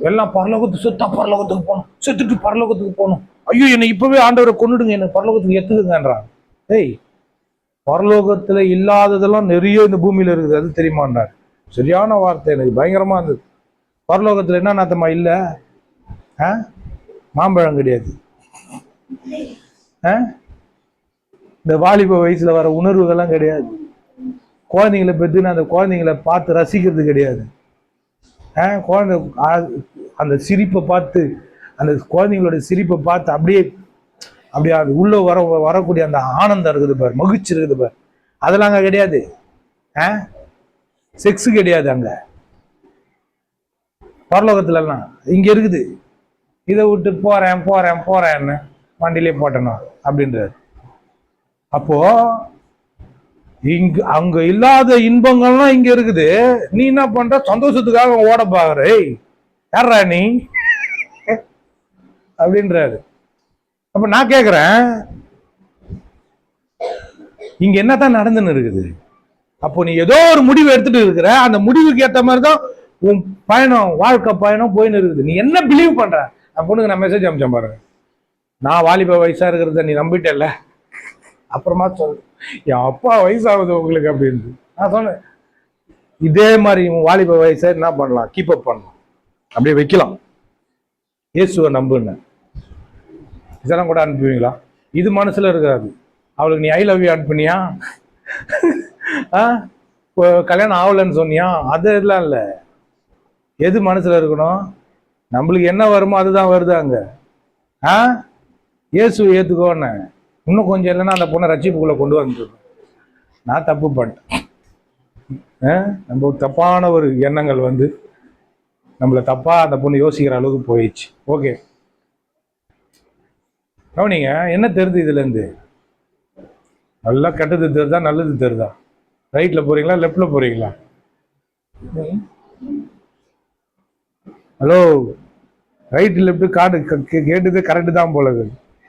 எல்லாம் பரலோகத்துக்கு செத்தா பரலோகத்துக்கு போகணும், செத்துட்டு பரலோகத்துக்கு போகணும். ஐயோ என்னை இப்பவே ஆண்டவரை கொண்டுடுங்க, என்ன பரலோகத்துக்கு எத்துக்குங்கன்றான். ஏய், பரலோகத்துல இல்லாததெல்லாம் நிறைய இந்த பூமியில இருக்குது, அது தெரியுமான்றார். சரியான வார்த்தை, எனக்கு பயங்கரமா இருந்தது. பரலோகத்துல என்ன நாத்தமா இல்ல? மாம்பழம் கிடையாது, இந்த வாலிப வயசுல வர உணர்வுகள்லாம் கிடையாது, குழந்தைங்களை பெற்றுன்னு அந்த குழந்தைங்களை பார்த்து ரசிக்கிறது கிடையாது, குழந்தை அந்த சிரிப்பை பார்த்து, அந்த குழந்தைங்களோட சிரிப்பை பார்த்து அப்படியே அது உள்ள வரக்கூடிய அந்த ஆனந்தம் இருக்குது பாரு, மகிழ்ச்சி இருக்குது பாரு, அதெல்லாம் அங்க கிடையாது. செக்ஸ் கிடையாது அங்க பரலோகத்துல எல்லாம். இங்க இருக்குது, இதை விட்டு போறேன் போறேன் போறேன்னு வண்டியிலே போட்டணும் அப்படின்றாரு. அப்போ இங்க அங்க இல்லாத இன்பங்கள்லாம் இங்க இருக்குது. நீ என்ன பண்ற? சந்தோஷத்துக்காக ஓட பாக்குற. யாரா நீ அப்படின்றாரு. அப்ப நான் கேக்குறேன், இங்க என்னதான் நடந்துன்னு இருக்குது? அப்போ நீ ஏதோ ஒரு முடிவு எடுத்துட்டு இருக்கிற, அந்த முடிவுக்கு ஏற்ற மாதிரிதான் உன் பயணம், வாழ்க்கை பயணம் போயின்னு இருக்குது. நீ என்ன பிலீவ் பண்ற? நான் பொண்ணுக்கு நான் மெசேஜ் அனுப்பிச்சேன் பாருங்க, நான் வாலிப வயசா இருக்கிறத நீ நம்பிட்டல, அப்புறமா சொல் என் அப்பா வயசாகுது உங்களுக்கு அப்படின்னு. நான் சொன்னேன், இதே மாதிரி உன் வாலிப வயசை என்ன பண்ணலாம், கீப் அப் பண்ணலாம், அப்படியே வைக்கலாம். இயேசுவை நம்புன்னு இதெல்லாம் கூட அனுப்புவீங்களா? இது மனசுல இருக்காது. அவளுக்கு நீ ஐ லவ் யூ அனுப்புனியா? கல்யாணம் ஆகலன்னு சொன்னியா? அதெல்லாம் இல்லை. எது மனசுல இருக்கணும்? நம்மளுக்கு என்ன வருமோ அதுதான் வருது அங்க. இயேசு ஏத்துக்கோன்னு இன்னும் கொஞ்சம் இல்லைன்னா அந்த பொண்ணை ரட்சிப்புக்குள்ள கொண்டு வந்துடும். நான் தப்பு பண்ணிட்டேன். நம்ம தப்பான ஒரு எண்ணங்கள் வந்து நம்மள தப்பா அந்த பொண்ணு யோசிக்கிற அளவுக்கு போயிடுச்சு. ஓகே, கவனிங்க, என்ன தெரியுது இதுல இருந்து? நல்லா கெட்டது தெரியுதா, நல்லது தெரியுதா? ரைட்ல போறீங்களா, லெப்ட்ல போறீங்களா? ஹலோ, ரைட் லெப்ட் காடு கேட்டது கரெக்டு தான் போல.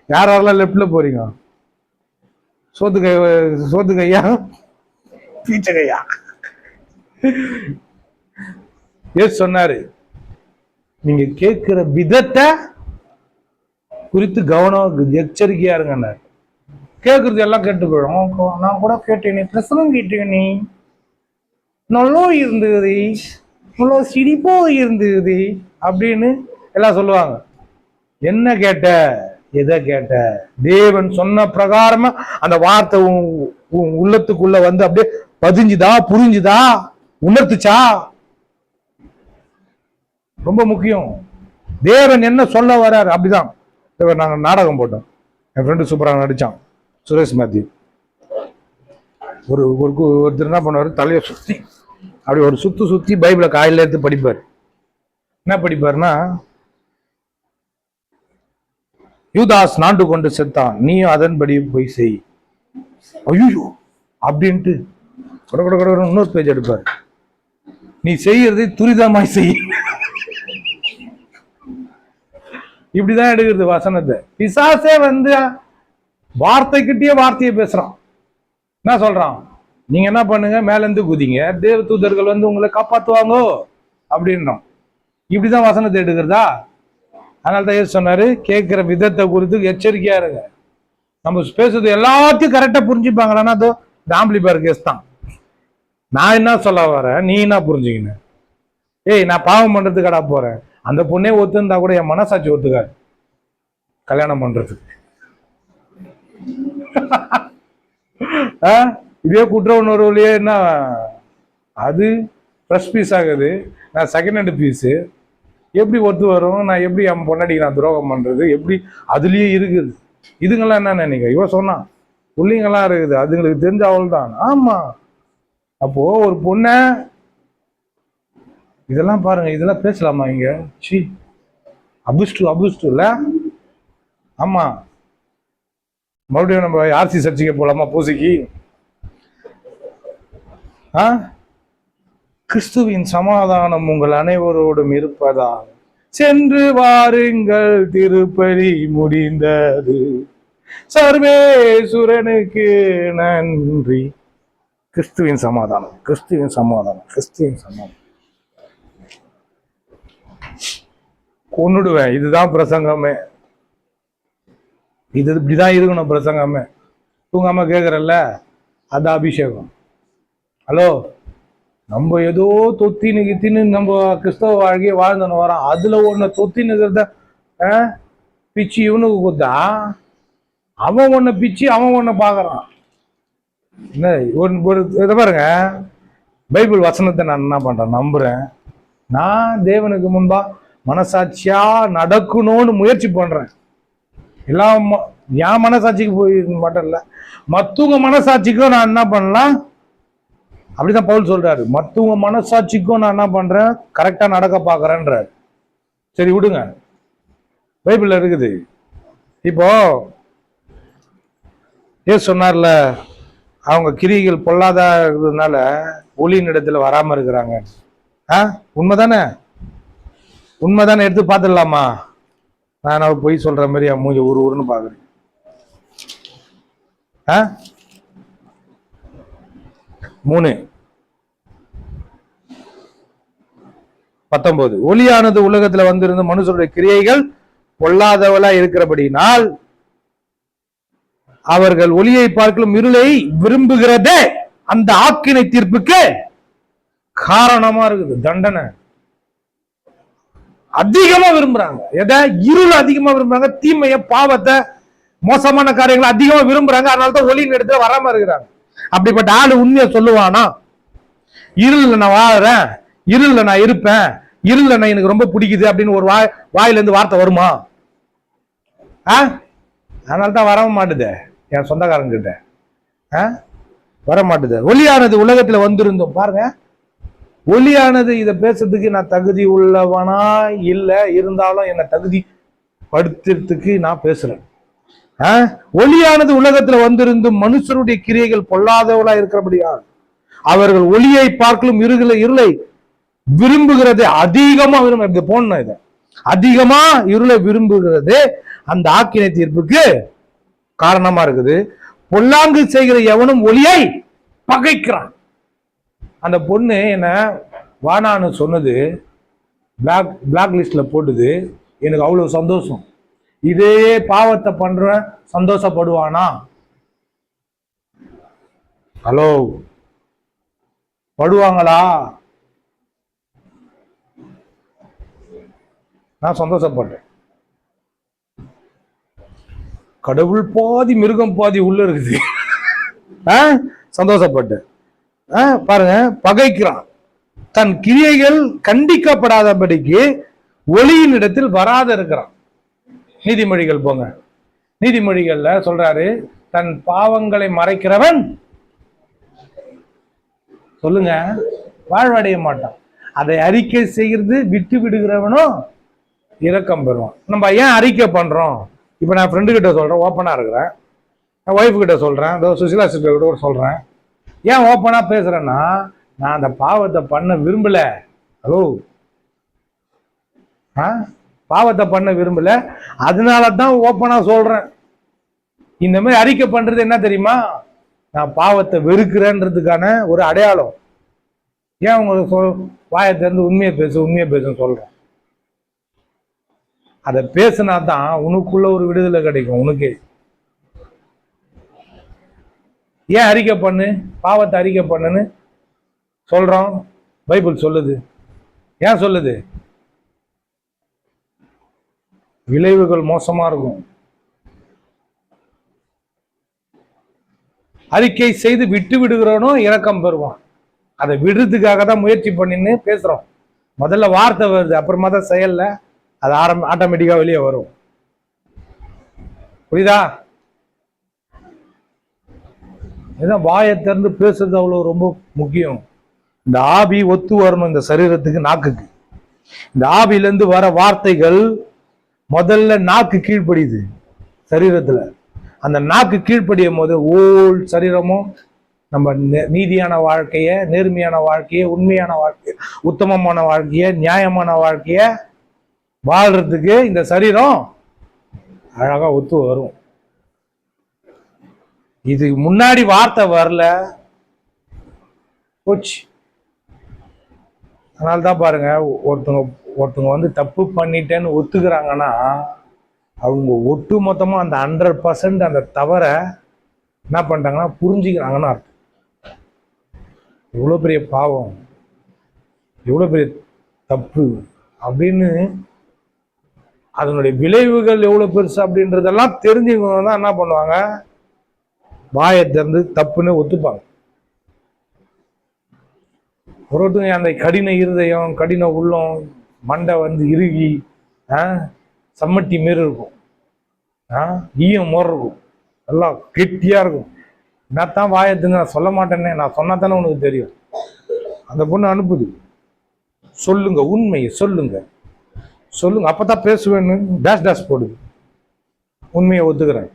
யாரெல்லாம் லெப்ட்ல போறீங்க? சோத்து கையா, பீச்ச கையா? ஏசு சொன்னாரு, நீங்க கேட்கிற விதத்தை குறித்து கவனம் எச்சரிக்கையா இருங்க. கேட்கறது எல்லாம் கேட்டு போயிடும். நான் கூட கேட்டேன், பிரசனம் கேட்டேன், நீ நல்லா இருந்தது, நல்லா சிரிப்போ இருந்தது அப்படின்னு எல்லாம் சொல்லுவாங்க. என்ன கேட்ட, எதை கேட்ட? தேவன் சொன்ன பிரகாரமா அந்த வார்த்தை உள்ளத்துக்குள்ள வந்து அப்படியே பதிஞ்சுதா, புரிஞ்சுதா, உணர்த்துச்சா? ரொம்ப முக்கியம். தேவன் என்ன சொல்ல வர்றாரு அப்படிதான். நாங்க நாடகம் போட்டோம், என் ஃப்ரெண்டு சூப்பராக நடிச்சான், சுரேஷ் மேத்யூ. ஒருத்தர் என்ன பண்ணுவாரு, தலையை சுத்தி அப்படி ஒரு சுத்தி பைபிளை காலையில எடுத்து படிப்பார். என்ன படிப்பாருன்னா, யூதாஸ் நாண்டு கொண்டு செத்தான், நீயும் அதன்படி போய் செய். ஐயோ அப்படின்ட்டு இன்னொரு பேஜ் எடுப்பார். நீ செய்யறதை துரிதமாய் செய். இப்படிதான் எடுக்கிறது வசனத்தை. பிசாசே வந்து வார்த்தைக்கிட்டே வார்த்தையை பேசுறான். என்ன சொல்றான்? நீங்க என்ன பண்ணுங்க, மேல இருந்து குதிங்க, தேவ தூதர்கள் வந்து உங்களை காப்பாத்துவாங்க அப்படின்றோம். இப்படிதான் வசனத்தை எடுக்கிறதா? அதனால்தான் ஏசு சொன்னாரு, கேட்கிற விதத்தை குறித்து எச்சரிக்கையா இருங்க. நம்ம பேசுறது எல்லாத்தையும் கரெக்டா புரிஞ்சுப்பாங்களான்னா அதோ ஆம்பிளிபேர் கேஸ் தான். நான் என்ன சொல்ல வரேன், நீ என்ன புரிஞ்சுக்கணும்? ஏய், நான் பாவம் பண்றதுக்கடா போறேன், அந்த பொண்ணே ஒத்துந்தா கூட என் மனசாட்சி ஒத்துக்காது கல்யாணம் பண்றதுக்கு. இதே குற்ற உணர்வுலயே என்ன அது ஃப்ரெஷ் பீஸ் ஆகுது, நான் செகண்ட் ஹேண்ட் பீஸு. எப்படி ஒத்து வரும்? நான் எப்படி என் பொண்டாட்டிக்கு நான் துரோகம் பண்றது? எப்படி? அதுலயே இருக்குது. இதுங்கெல்லாம் என்ன நினைக்க? இவன் சொன்னான் புள்ளிங்கெல்லாம் இருக்குது, அதுங்களுக்கு தெரிஞ்ச அவள் தான். ஆமா, அப்போ ஒரு பொண்ண இதெல்லாம் பாருங்க, இதெல்லாம் பேசலாமா இங்க? சி, அபுஸ்டு இல்ல? ஆமா, மறுபடியும் நம்ம ஆர்சி சர்ச்சைக்கு போலாமா பூசைக்கு? கிறிஸ்துவின் சமாதானம் உங்கள் அனைவரோடும் இருப்பதா, சென்று வாருங்கள், திருப்பலி முடிந்தது, சர்வேசுரனுக்கு நன்றி. கிறிஸ்துவின் சமாதானம், கிறிஸ்துவின் சமாதானம், கிறிஸ்துவின் சமாதானம். கொன்னுடுவேன். இதுதான் பிரசங்கமே. இது இப்படிதான் இருக்கணும் பிரசங்கமே. தூங்காம கேட்கறல்ல, அது அபிஷேகம். ஹலோ, நம்ம ஏதோ தொத்தின்னு கித்தின்னு நம்ம கிறிஸ்தவ வாழ்க்கையை வாழ்ந்துன்னு வரோம். அதுல ஒண்ணு தொத்தின்னுக்கிறத பிச்சு இவனுக்கு கொடுத்தா அவன் ஒண்ணு பிச்சு அவன் ஒண்ணு பாக்குறான். என்ன ஒரு இதை பாருங்க, பைபிள் வசனத்தை நான் என்ன பண்றேன், நம்புறேன். நான் தேவனுக்கு முன்பா மனசாட்சியா நடக்கணும்னு முயற்சி பண்றேன். எல்லாம் என் மனசாட்சிக்கு போய் மட்டும் இல்ல, மத்தவங்க மனசாட்சிக்கும் நான் என்ன பண்ணலாம், அப்படிதான் பவுல் சொல்றாரு, மத்தவங்க மனசாட்சிக்கும் நான் என்ன பண்றேன், கரெக்டா நடக்க பாக்குறேன்றாரு. சரி விடுங்க, பைபிள்ல இருக்குது. இப்போ ஏன் சொன்னார்ல, அவங்க கிரிகள் பொல்லாததுனால ஒளியின் இடத்துல வராம இருக்கிறாங்க. உண்மைதானே? உண்மைதானே? எடுத்து பார்த்துடலாமா? நான் போய் சொல்ற மாதிரி என் மூஞ்சி ஊருன்னு பாக்குறேன். 3:19 ஒளியானது உலகத்துல வந்திருந்த மனுஷருடைய கிரியைகள் பொல்லாதவளா இருக்கிறபடினால் அவர்கள் ஒளியை பார்க்கலும் இருளை விரும்புகிறதே அந்த ஆக்கினை தீர்ப்புக்கு காரணமா இருக்குது. தண்டனை அதிகமா விரும்புறாங்க. எதை? இருள் அதிகமா விரும்புறாங்க, தீமைய, பாவத்தை, மோசமான காரியங்களை அதிகமா விரும்புறாங்க. அதனாலதான் ஒளியின் இடத்துல வராம இருக்கிறாங்க. அப்படிப்பட்ட ஆளு உண்மையை சொல்லுவானா? இருள்ல நான் வாழறேன், இருள்ல நான் இருப்பேன், இருள்ல நான் எனக்கு ரொம்ப பிடிக்குது அப்படின்னு ஒரு வாயில இருந்து வார்த்தை வருமா? அதனால்தான் வர மாட்டுது என் சொந்தக்காரங்க கிட்ட, வர மாட்டுது. ஒளியானது உலகத்துல வந்திருந்தோம் பாருங்க. ஒளியானது இதை பேசுறதுக்கு நான் தகுதி உள்ளவனா இல்ல, இருந்தாலும் என்னை தகுதி படுத்துறதுக்கு நான் பேசுறேன். ஒளியானது உலகத்துல வந்திருந்தும் மனுஷருடைய கிரியைகள் பொல்லாதவளா இருக்கிறபடியா அவர்கள் ஒளியை பார்க்கலும் இருளை விரும்புகிறது அதிகமா விரும்ப போன இதை அதிகமா இருளை விரும்புகிறது அந்த ஆக்கினை தீர்ப்புக்கு காரணமா இருக்குது. பொல்லாங்கு செய்கிற எவனும் ஒளியை பகைக்கிறான். அந்த பொண்ணு என்ன வானான்னு சொன்னது, பிளாக் லிஸ்ட்ல போட்டுது. எனக்கு அவ்வளவு சந்தோஷம். இதே பாவத்தை பண்ற சந்தோஷப்படுவானா? ஹலோ, படுவாங்களா? நான் சந்தோஷப்பட்டேன். கடவுள் பாதி மிருகம் பாதி உள்ள இருக்குது. சந்தோஷப்பட்டேன். பாருங்க, பகைக்கிறான். தன் கிரியைகள் கண்டிக்கப்படாதபடிக்கு ஒளியின் இடத்தில் வராத இருக்கிறான். நீதிமொழிகள் போங்க, நீதிமொழிகள்ல சொல்றாரு, தன் பாவங்களை மறைக்கிறவன் சொல்லுங்க வாழ்வடைய மாட்டான். அதை அறிக்கை செய்கிறது விட்டு விடுகிறவனும் இரக்கம் பெறுவான். நம்ம ஏன் அறிக்கை பண்றோம்? இப்ப நான் ஃப்ரெண்டு கிட்ட சொல்றேன், ஓப்பனா இருக்கிறேன். என் ஒய்ஃபு கிட்ட சொல்றேன், சுசிலா சிஸ்டர் கிட்ட சொல்றேன். ஏன் ஓப்பனா பேசுறேன்னா, நான் அந்த பாவத்தை பண்ண விரும்பல. ஹலோ, பாவத்தை பண்ண விரும்பல, அதனாலதான் ஓப்பனா சொல்றேன். இந்த மாதிரி அறிக்கை பண்றது என்ன தெரியுமா? நான் பாவத்தை வெறுக்கிறேன்றதுக்கான ஒரு அடையாளம். ஏன் உங்களுக்கு வாயை திறந்து உண்மையை பேசுன்னு சொல்றேன். அதை பேசினா தான் உனக்குள்ள ஒரு விடுதலை கிடைக்கும் உனக்கு. ஏன் அறிக்கை பண்ணு, பாவத்தை அறிக்கை பண்ணுன்னு சொல்றோம்? பைபிள் சொல்லுது. ஏன் சொல்லுது? விளைவுகள் மோசமா இருக்கும். அறிக்கை செய்து விட்டு விடுகிறவனும் இரக்கம் பெறுவான். அதை விடுறதுக்காக தான் முயற்சி பண்ணின்னு பேசுறோம். முதல்ல வார்த்தை வருது, அப்புறமா தான் செயல்ல அது ஆட்டோமேட்டிக்கா வெளியே வரும். புரியுதா? இதான் வாயை திறந்து பேசுறது அவ்வளவு ரொம்ப முக்கியம். இந்த ஆவி ஒத்து வரணும் இந்த சரீரத்துக்கு, நாக்குக்கு. இந்த ஆவியிலிருந்து வர வார்த்தைகள் முதல்ல நாக்கு கீழ்ப்படியுது சரீரத்துல. அந்த நாக்கு கீழ்ப்படியும் போது ஓல் சரீரமும் நம்ம நீதியான வாழ்க்கைய, நேர்மையான வாழ்க்கைய, உண்மையான வாழ்க்கைய, உத்தமமான வாழ்க்கைய, நியாயமான வாழ்க்கைய வாழ்றதுக்கு இந்த சரீரம் அழகா ஒத்து வரும். இது முன்னாடி வார்த்தை வரல போச்சு. அதனால்தான் பாருங்க, ஒருத்தவங்க வந்து தப்பு பண்ணிட்டேன்னு ஒத்துக்கிறாங்கன்னா அவங்க ஒட்டு மொத்தமா அந்த 100% அந்த தவறை என்ன பண்ணிட்டாங்கன்னா புரிஞ்சுக்கிறாங்கன்னா அர்த்தம். எவ்வளவு பெரிய பாவம், எவ்வளவு பெரிய தப்பு அப்படின்னு, அதனுடைய விளைவுகள் எவ்வளவு பெருசு அப்படின்றதெல்லாம் தெரிஞ்சுக்கணும் தான் என்ன பண்ணுவாங்க, வாயை திறந்து தப்புன்னு ஒத்துப்பாங்க. ஒருத்தங்க அந்த கடின இருதயம், கடின உள்ளம், மண்டை வந்து இறுகி சம்மட்டி மாரி இருக்கும், ஈயம் மோர் இருக்கும், எல்லாம் கெட்டியா இருக்கும். என்னத்தான் வாயத்துங்க நான் சொல்ல மாட்டேன்னே, நான் சொன்னா தானே உனக்கு தெரியும். அந்த பொண்ணு அனுப்புது, சொல்லுங்க உண்மையை சொல்லுங்க சொல்லுங்க அப்பதான் பேசுவேன்னு டேஷ் போடுது. உண்மையை ஒத்துக்கிறேன்,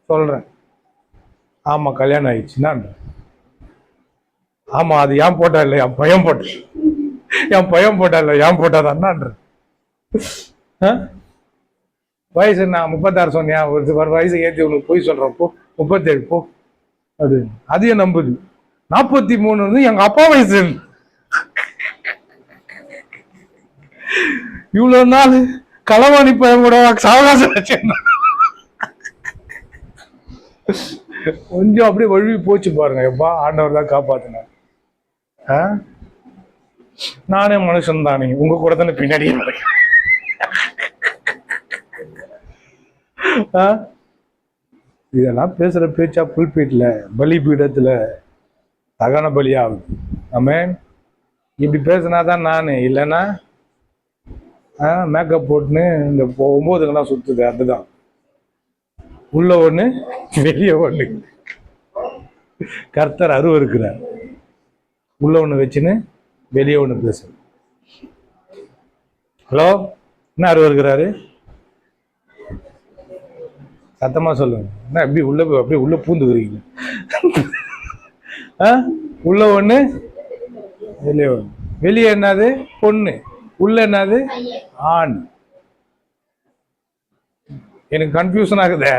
சொல்றேன். ஆமா கல்யாணம் ஆயிடுச்சுன்னா, ஆமா அது ஏன் போட்டா இல்லை, என் பையன் போட்ட, என் பையன் போட்டா இல்லை ஏன் போட்டாதான்ற. வயசு நான் 36 சொன்னேன், ஒரு வயசு ஏற்றி உனக்கு போய் சொல்றேன், போ 37 போ. அது அதையும் நம்புது. 43 வந்து எங்க அப்பா வயசு. இவ்வளவு நாள் களவாணி பையன் கூட சாவகாசம் கொஞ்சம் அப்படியே வழுவி போச்சு பாருங்க. எப்பா ஆண்டவர் தான் காப்பாத்தினார். நானே மனுஷன் தானே, உங்க கூட தானே பின்னாடியே நடக்கிறேன். இதெல்லாம் பேசுற பேச்சா புல்பீட்ல பலிபீடத்துல தகன பலியாகுது. ஆமென். இப்படி பேசினாதான் நான், இல்லைன்னா மேக்கப் போட்டுன்னு இந்த 9ங்கெல்லாம் சுத்துது. அதுதான் உள்ள ஒண்ணு வெளியே ஒண்ணு. கர்த்தர் அருவருக்கிறார். உள்ள ஒண்ணு வச்சுன்னு வெளியே ஒண்ணு பேசு. ஹலோ, என்ன அருவருக்கிறாரு? சத்தமா சொல்லுங்க. என்ன அப்படி உள்ள அப்படியே உள்ள பூந்துக்கிறீங்க? உள்ள ஒண்ணு வெளியே ஒண்ணு. வெளியே என்னது? பொண்ணு. உள்ள என்னது? ஆண். எனக்கு கன்ஃபியூஷன் ஆகுதே.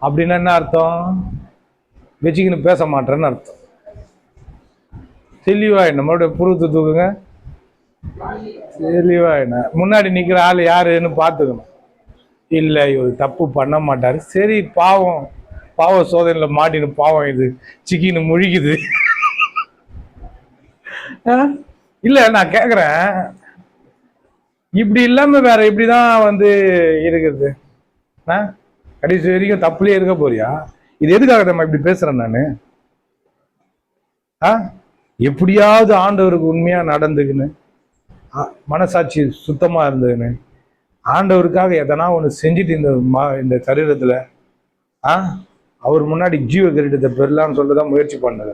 அப்படின்னா என்ன அர்த்தம்? வச்சுக்கின்னு பேச மாட்டேன்னு அர்த்தம். தெளிவா என்ன மறுபடியும் புருவத்தை தூக்குங்க. தெளிவா என்ன முன்னாடி நிக்கிற ஆள் யாருன்னு பார்த்துக்கணும். இல்லை, இவர் தப்பு பண்ண மாட்டாரு, சரி பாவம், பாவ சோதனையில மாட்டின்னு பாவம் இது சிக்கின்னு முழிக்குது. இல்ல நான் கேக்குறேன், இப்படி இல்லாம வேற எப்படிதான் வந்து இருக்குது? கடைசி வரைக்கும் தப்புலயே இருக்க போறியா? இது எதுக்காக நம்ம இப்படி பேசுறேன் நானு? எப்படியாவது ஆண்டவருக்கு உண்மையா நடந்துக்குன்னு, மனசாட்சி சுத்தமா இருந்ததுன்னு, ஆண்டவருக்காக எதனா ஒண்ணு செஞ்சுட்டு இந்த சரீரத்துல அவர் முன்னாடி ஜீவ கிரீடத்தை பெறலான்னு சொல்லிதான் முயற்சி பண்ணது.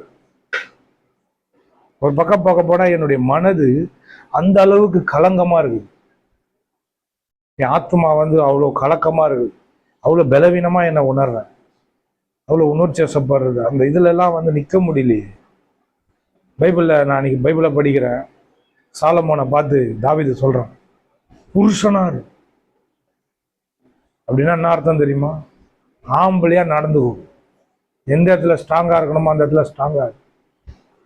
ஒரு பக்கம் பார்க்க போனா என்னுடைய மனது அந்த அளவுக்கு கலங்கமா இருக்குது. என் ஆத்மா வந்து அவ்வளவு கலக்கமா இருக்குது. அவ்வளவு பலவீனமா என்ன உணர்றேன். அவ்வளவு உணர்ச்சி வசப்படுறது. அந்த இதுல எல்லாம் வந்து நிக்க முடியலையே. பைபிள்ல நான் இன்னைக்கு பைபிளை படிக்கிறேன். சாலமோனை பார்த்து தாவீது சொல்றான், புருஷனார். அப்படின்னா என்ன அர்த்தம் தெரியுமா? ஆம்பளையா நடந்துக்கும். எந்த இடத்துல ஸ்ட்ராங்கா இருக்கணுமோ அந்த இடத்துல ஸ்ட்ராங்கா இருக்கு.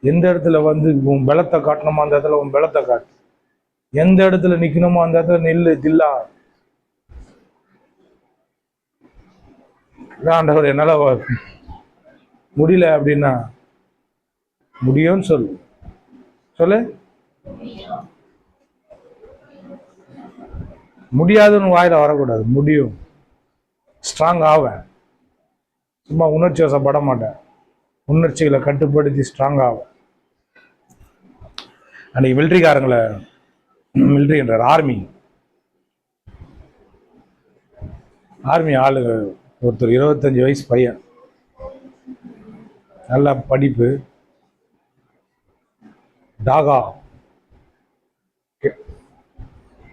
எந்த இடத்துல வந்து உன் பலத்தை காட்டணுமோ அந்த இடத்துல உன் பலத்தை காட்டு. எந்த இடத்துல நிக்கணுமோ அந்த இடத்துல நெல்லு தில்லா. ஆண்டவர் என்னால முடியல அப்படின்னா முடியும்னு சொல்லு. சொல்லு. முடியாதுன்னு வாயில வரக்கூடாது. முடியும். ஸ்ட்ராங் ஆவேன். சும்மா உணர்ச்சி வசப்பட மாட்டேன். உணர்ச்சிகளை கட்டுப்படுத்தி ஸ்ட்ராங் ஆகும். அன்னைக்கு மிலிட்ரிக்காரங்களை, மிலிட்ரி என்றார், ஆர்மி ஆளுங்க ஒருத்தர் 25 வயசு பையன், நல்ல படிப்பு, டாகா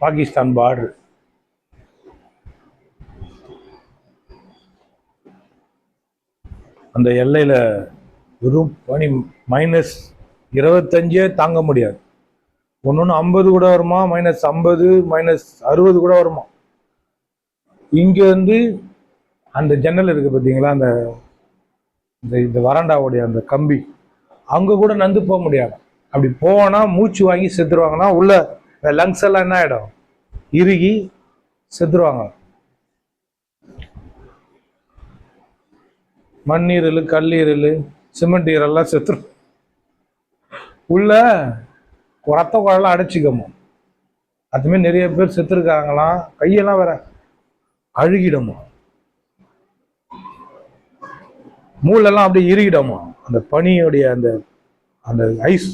பாகிஸ்தான் பார்டர். அந்த எல்லையில வெறும் பனி, -25 தாங்க முடியாது. ஒன்னொன்னு 50 கூட வருமா, -50 -60 கூட வருமா. இங்க இருந்து அந்த ஜன்னல் இருக்கு பார்த்தீங்களா, அந்த இந்த வராண்டாவுடைய அந்த கம்பி, அங்க கூட நந்து போக முடியாது. அப்படி போனா மூச்சு வாங்கி செத்துருவாங்கன்னா உள்ள லங்ஸ் எல்லாம் என்ன ஆயிடும், இறுகி செத்துருவாங்க. மண்ணீரல், கல்லீரல், சிமெண்ட் ஈரல்லாம் செத்துரு. உள்ள ரத்த குழலாம் அடைச்சிக்கமோ. அதுமே நிறைய பேர் செத்துருக்காங்களாம். கையெல்லாம் வேற அழுகிடுமா, மூளெல்லாம் அப்படியே இறுகிடுமா. அந்த பனியோடைய அந்த அந்த ஐஸ்,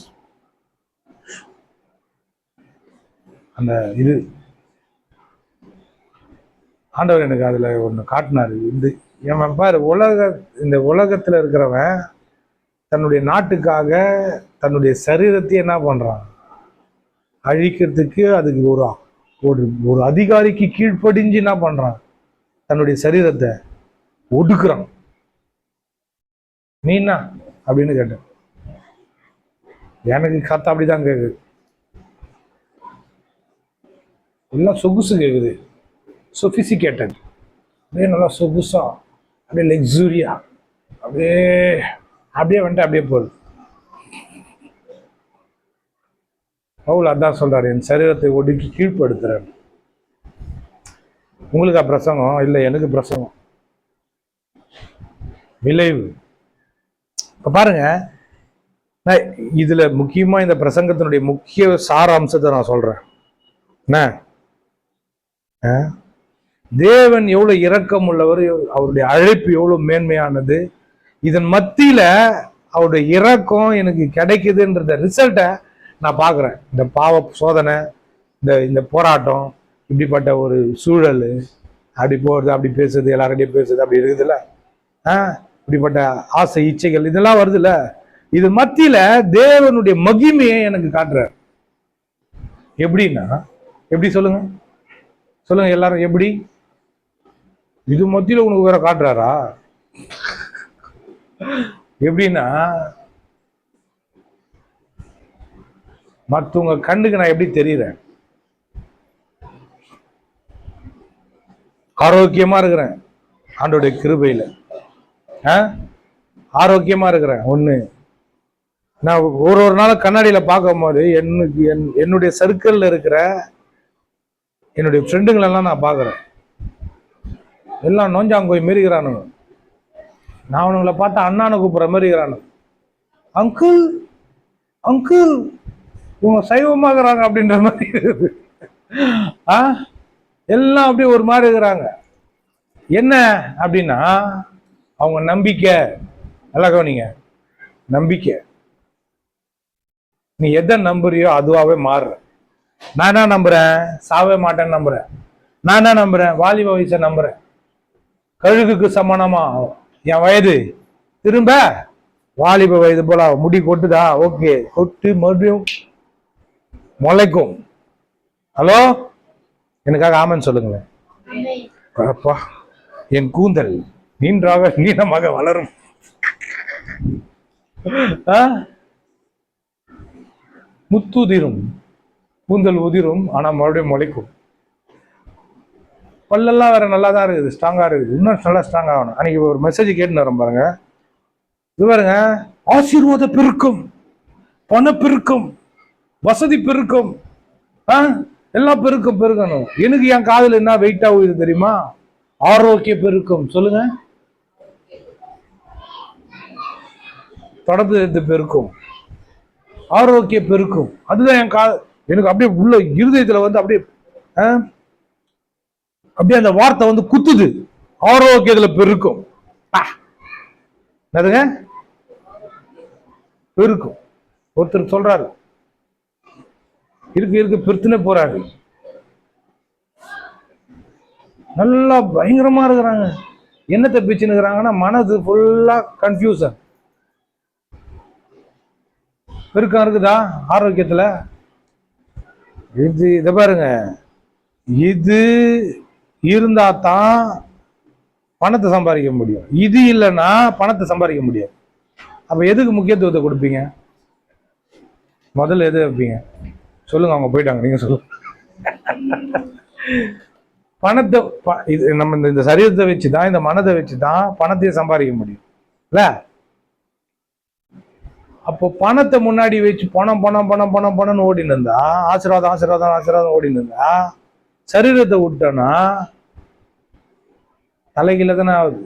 அந்த இது ஆண்டவர் எனக்கு அதுல ஒண்ணு காட்டினாரு. என் பாரு, இந்த உலகத்துல இருக்கிறவன் தன்னுடைய நாட்டுக்காக தன்னுடைய சரீரத்தை என்ன பண்றான், அழிக்கிறதுக்கு. அதுக்கு ஒரு அதிகாரிக்கு கீழ்ப்படிஞ்சு என்ன பண்றான், தன்னுடைய சரீரத்தை ஒடுக்குறான். நீ என்ன அப்படின்னு கேட்டேன். எனக்கு கத்த அப்படிதான் கேக்குது. எல்லாம் சொகுசு கேக்குது, சொபிசிகேட்டட். அப்படியே நல்லா சொகுசா, அப்படியே லக்ஸூரியா, அப்படியே அப்படியே வந்துட்டு அப்படியே போகுது. பவுல் அதான் சொல்றாரு, என் சரீரத்தை ஒடுக்கி கீழ்ப்படுத்துறேன். உங்களுக்கு பிரசங்கம் இல்லை, எனக்கு பிரசங்கம். விளைவு. இப்ப பாருங்க, இதுல முக்கியமா இந்த பிரசங்கத்தினுடைய முக்கிய சார அம்சத்தை நான் சொல்றேன். என்ன, தேவன் எவ்வளவு இரக்கம் உள்ளவர், அவருடைய அழைப்பு எவ்வளவு மேன்மையானது. இதன் மத்தியில அவருடைய இரக்கம் எனக்கு கிடைக்குதுன்றத ரிசல்ட்டை நான் பார்க்குறேன். இந்த பாவ சோதனை, இந்த போராட்டம், இப்படிப்பட்ட ஒரு சூழல், அப்படி போகிறது, அப்படி பேசுறது, எல்லார்கிட்டையும் பேசுறது, அப்படி இருக்குதுல்ல, இப்படிப்பட்ட ஆசை இச்சைகள் இதெல்லாம் வருதுல்ல, இது மத்தியில தேவனுடைய மகிமையை எனக்கு காட்டுறார். எப்படின்னா, எப்படி சொல்லுங்க சொல்லுங்க எல்லாரும், எப்படி இது மத்தியில உனக்கு வேற காட்டுறாரா? எப்படின்னா, மற்றவங்க கண்ணுக்கு நான் எப்படி தெரியுறேன்? ஆரோக்கியமா இருக்கிறேன் ஆண்டோடைய கிருபையில, ஆரோக்கியமா இருக்கிறேன். ஒண்ணு, நான் ஒரு நாள் கண்ணாடியில பார்க்கும் போது என்னுடைய சர்க்கிள்ல இருக்கிற என்னுடைய ஃப்ரெண்டுங்களெல்லாம் நான் பார்க்குறேன். எல்லாம் நோஞ்சாங்கோய் மாரிக்கிறானுங்க. நான் அவனுங்களை பார்த்தா அண்ணானை கூப்பிட்ற மாதிரி இருக்கிறானு. அங்கிள் அங்கிள் இவங்க சைவமாகறாங்க அப்படின்ற மாதிரி இருக்குது. எல்லாம் அப்படியே ஒரு மாதிரி இருக்கிறாங்க. என்ன அப்படின்னா, அவங்க நம்பிக்கை. நல்லா கவனிங்க, நம்பிக்கை. நீ எதை நம்புறியோ அதுவாகவே மாறுற. நான் என்ன நம்புறேன்? சாவே மாட்டேன்னு நம்புறேன். நான் என்ன நம்புறேன்? வாலிப வயசை நம்புறேன். கழுகுக்கு சமானமா என் வயது திரும்ப வாலிப வயது போல முடி கொட்டுதா? ஓகே, கொட்டு மறுபடியும் முளைக்கும். ஹலோ, எனக்காக ஆமன் சொல்லுங்களேன். அப்பா, என் கூந்தல் நீண்டாக நீளமாக வளரும். முத்துதிரும், கூந்தல் உதிரும், ஆனா மறுபடியும் முளைக்கும். பல்லெல்லாம் வேற நல்லா தான் இருக்குது, ஸ்ட்ராங்கா இருக்குது. இன்னும் நல்லா ஸ்ட்ராங் ஆகணும். அன்னைக்கு ஒரு மெசேஜ் கேட்டுன்னு வரோம் பாருங்க. இது பாருங்க, ஆசீர்வாத பெருக்கும், பண பெருக்கும், வசதி பெருக்கும், எல்லாம் பெருக்கும் பெருக்கணும். எனக்கு என் காதுல என்ன வெயிட் ஆகுது தெரியுமா? ஆரோக்கிய பெருக்கும். சொல்லுங்க, தொடர்ந்து பெருக்கும், ஆரோக்கிய பெருக்கும். அதுதான் என் எனக்கு அப்படியே உள்ள இருதயத்துல வந்து அப்படியே அப்படியே அந்த வார்த்தை வந்து குத்துது. ஆரோக்கியத்துல பெருக்கும், பெருக்கும். ஒருத்தர் சொல்றாரு, இருக்கு பெருத்துனே போறாரு. நல்லா பயங்கரமா இருக்கிறாங்க. என்னத்தை பிச்சுன்னு இருக்கிறாங்கன்னா, மனது ஃபுல்லா கன்ஃபியூசன். பெருக்கம் இருக்குதா ஆரோக்கியத்துல? இதை பாருங்க, இது இருந்தா தான் பணத்தை சம்பாதிக்க முடியும். இது இல்லைன்னா பணத்தை சம்பாதிக்க முடியாது. அப்ப எதுக்கு முக்கியத்துவத்தை கொடுப்பீங்க? முதல்ல எது வைப்பீங்க சொல்லுங்க. அவங்க போயிட்டாங்க, நீங்க சொல்லுங்க. பணத்தை நம்ம இந்த சரீரத்தை வச்சுதான், இந்த மனதை வச்சுதான் பணத்தையே சம்பாதிக்க முடியும் இல்ல? அப்போ பணத்தை முன்னாடி வச்சு பணம் பணம் பணம் பணம் பணம்னு ஓடின்னு இருந்தா, ஆசீர்வாதம் ஆசீர்வாதம் ஆசீர்வாதம் ஓடின்னு இருந்தா, சரீரத்தை விட்டோன்னா தலைகீழ தானே ஆகுது.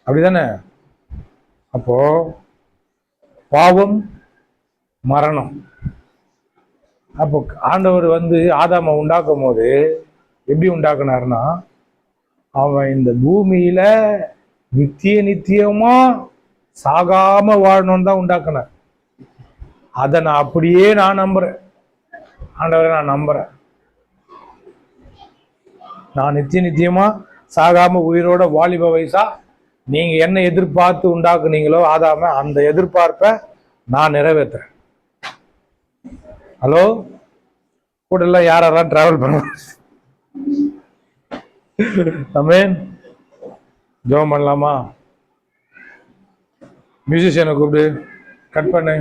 அப்படிதானே? அப்போ பாவம், மரணம். அப்போ ஆண்டவர் வந்து ஆதாமை உண்டாக்கும் போது எப்படி உண்டாக்குனாருன்னா, அவன் இந்த பூமியில நித்தியமா சாகாம வாழணும்னு தான் உண்டாக்குனார். அதை நான் அப்படியே நான் நம்புறேன். ஆண்டவரை நான் நம்புறேன். நான் நித்தியமா சாகாம உயிரோட வாலிப வயசா நீங்க என்ன எதிர்பார்த்து உண்டாக்குனீங்களோ ஆதாம, அந்த எதிர்பார்ப்பை நான் நிறைவேற்றுறேன். ஹலோ, கூட எல்லாம் யாரெல்லாம் டிராவல் பண்ணுவாங்க? ஆமென். ஜெபம் பண்ணலாமா? மியூசிஷியனை கூப்பிடு, கட் பண்ணு.